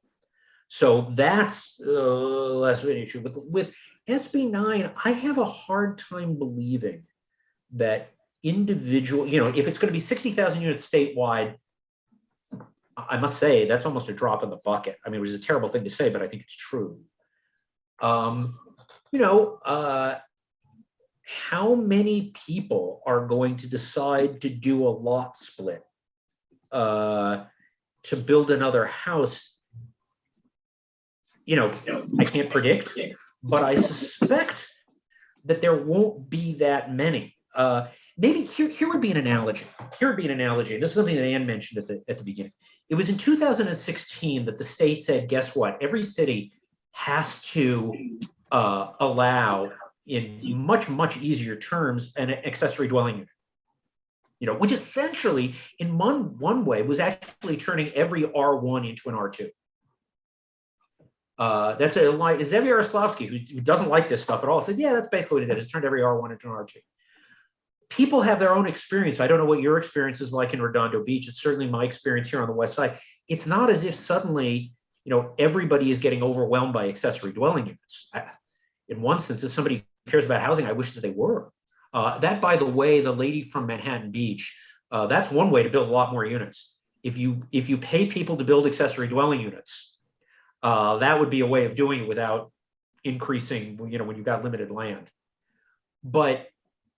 So that's less of an issue. With SB9, I have a hard time believing that individual, if it's going to be 60,000 units statewide, I must say that's almost a drop in the bucket. I mean, which is a terrible thing to say, but I think it's true. How many people are going to decide to do a lot split to build another house? I can't predict, but I suspect that there won't be that many. maybe here would be an analogy. Here would be an analogy. And this is something that Ann mentioned at the beginning. It was in 2016 that the state said, guess what? Every city has to allow, in much easier terms, an accessory dwelling unit. You know, which essentially, in one way, was actually turning every R1 into an R2. That's a line. Xavier Zasloff, who doesn't like this stuff at all, said, yeah, that's basically what it did. It's turned every R1 into an R2. People have their own experience. I don't know what your experience is like in Redondo Beach. It's certainly my experience here on the West Side. It's not as if suddenly, you know, everybody is getting overwhelmed by accessory dwelling units. In one sense, as somebody who cares about housing, I wish that they were. That, by the way, the lady from Manhattan Beach, that's one way to build a lot more units. If you pay people to build accessory dwelling units, that would be a way of doing it without increasing, you know, when you've got limited land. But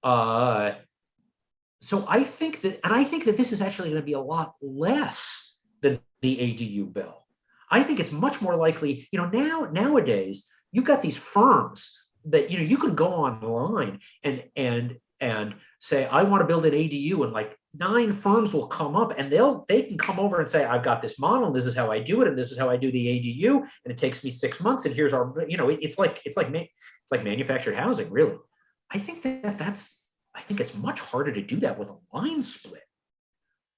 so I think that this is actually going to be a lot less than the ADU bill. I think it's much more likely, you know, nowadays you've got these firms that, you know, you can go online and say, I want to build an ADU, and like 9 firms will come up and they can come over and say, I've got this model, and this is how I do it, and this is how I do the ADU, and it takes me 6 months, and here's our, you know, it's like manufactured housing, really. I think I think it's much harder to do that with a line split.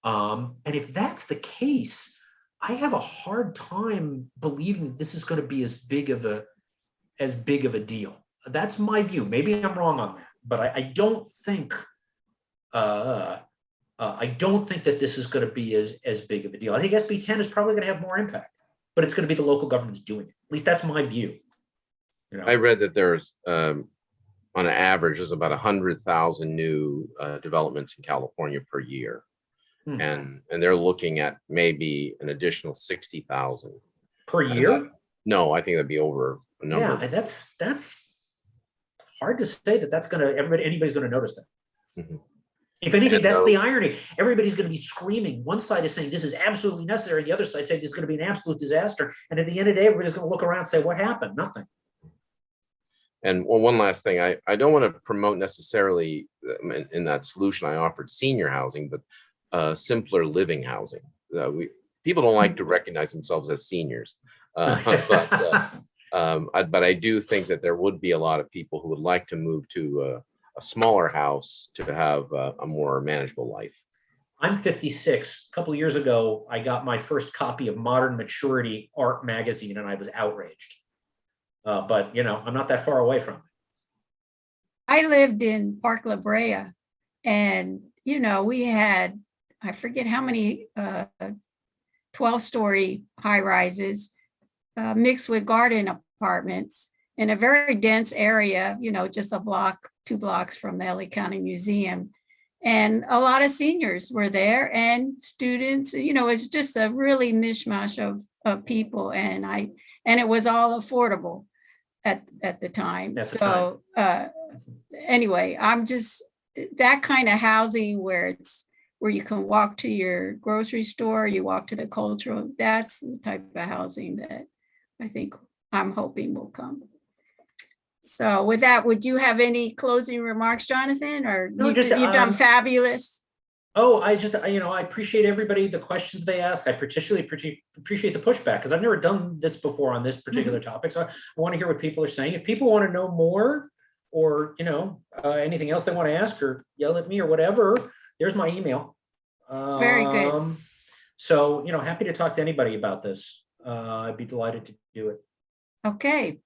And if that's the case, I have a hard time believing that this is going to be as big of a deal. That's my view. Maybe I'm wrong on that, but I don't think that this is going to be as big of a deal. I think SB10 is probably going to have more impact, but it's going to be the local governments doing it. At least that's my view. You know? I read that there's on average, there's about 100,000 new developments in California per year. And they're looking at maybe an additional 60,000 per year. No, I think that'd be over a number. Yeah, that's hard to say that's gonna anybody's gonna notice that. Mm-hmm. If anything, that's the irony. Everybody's going to be screaming. One side is saying this is absolutely necessary, and the other side saying this is going to be an absolute disaster. And at the end of the day, everybody's going to look around and say, what happened? Nothing. And one last thing, I don't want to promote necessarily in that solution I offered senior housing, but simpler living housing. People don't like to recognize themselves as seniors, but I do think that there would be a lot of people who would like to move to a smaller house to have a more manageable life. I'm 56. A couple of years ago, I got my first copy of Modern Maturity Art magazine, and I was outraged. But, you know, I'm not that far away from it. I lived in Park La Brea, and, you know, we had, I forget how many 12-story high rises mixed with garden apartments in a very dense area, you know, just a block, 2 blocks from the LA County Museum. And a lot of seniors were there and students, you know, it's just a really mishmash of people. And it was all affordable at the time. So anyway, I'm just, that kind of housing where you can walk to your grocery store, you walk to the cultural, that's the type of housing that I'm hoping will come. So with that, would you have any closing remarks, Jonathan, or no, you've done fabulous? Oh, I appreciate everybody, the questions they ask. I particularly appreciate the pushback because I've never done this before on this particular topic. So I want to hear what people are saying. If people want to know more or, you know, anything else they want to ask or yell at me or whatever, there's my email. Very good. So, you know, happy to talk to anybody about this. I'd be delighted to do it. Okay.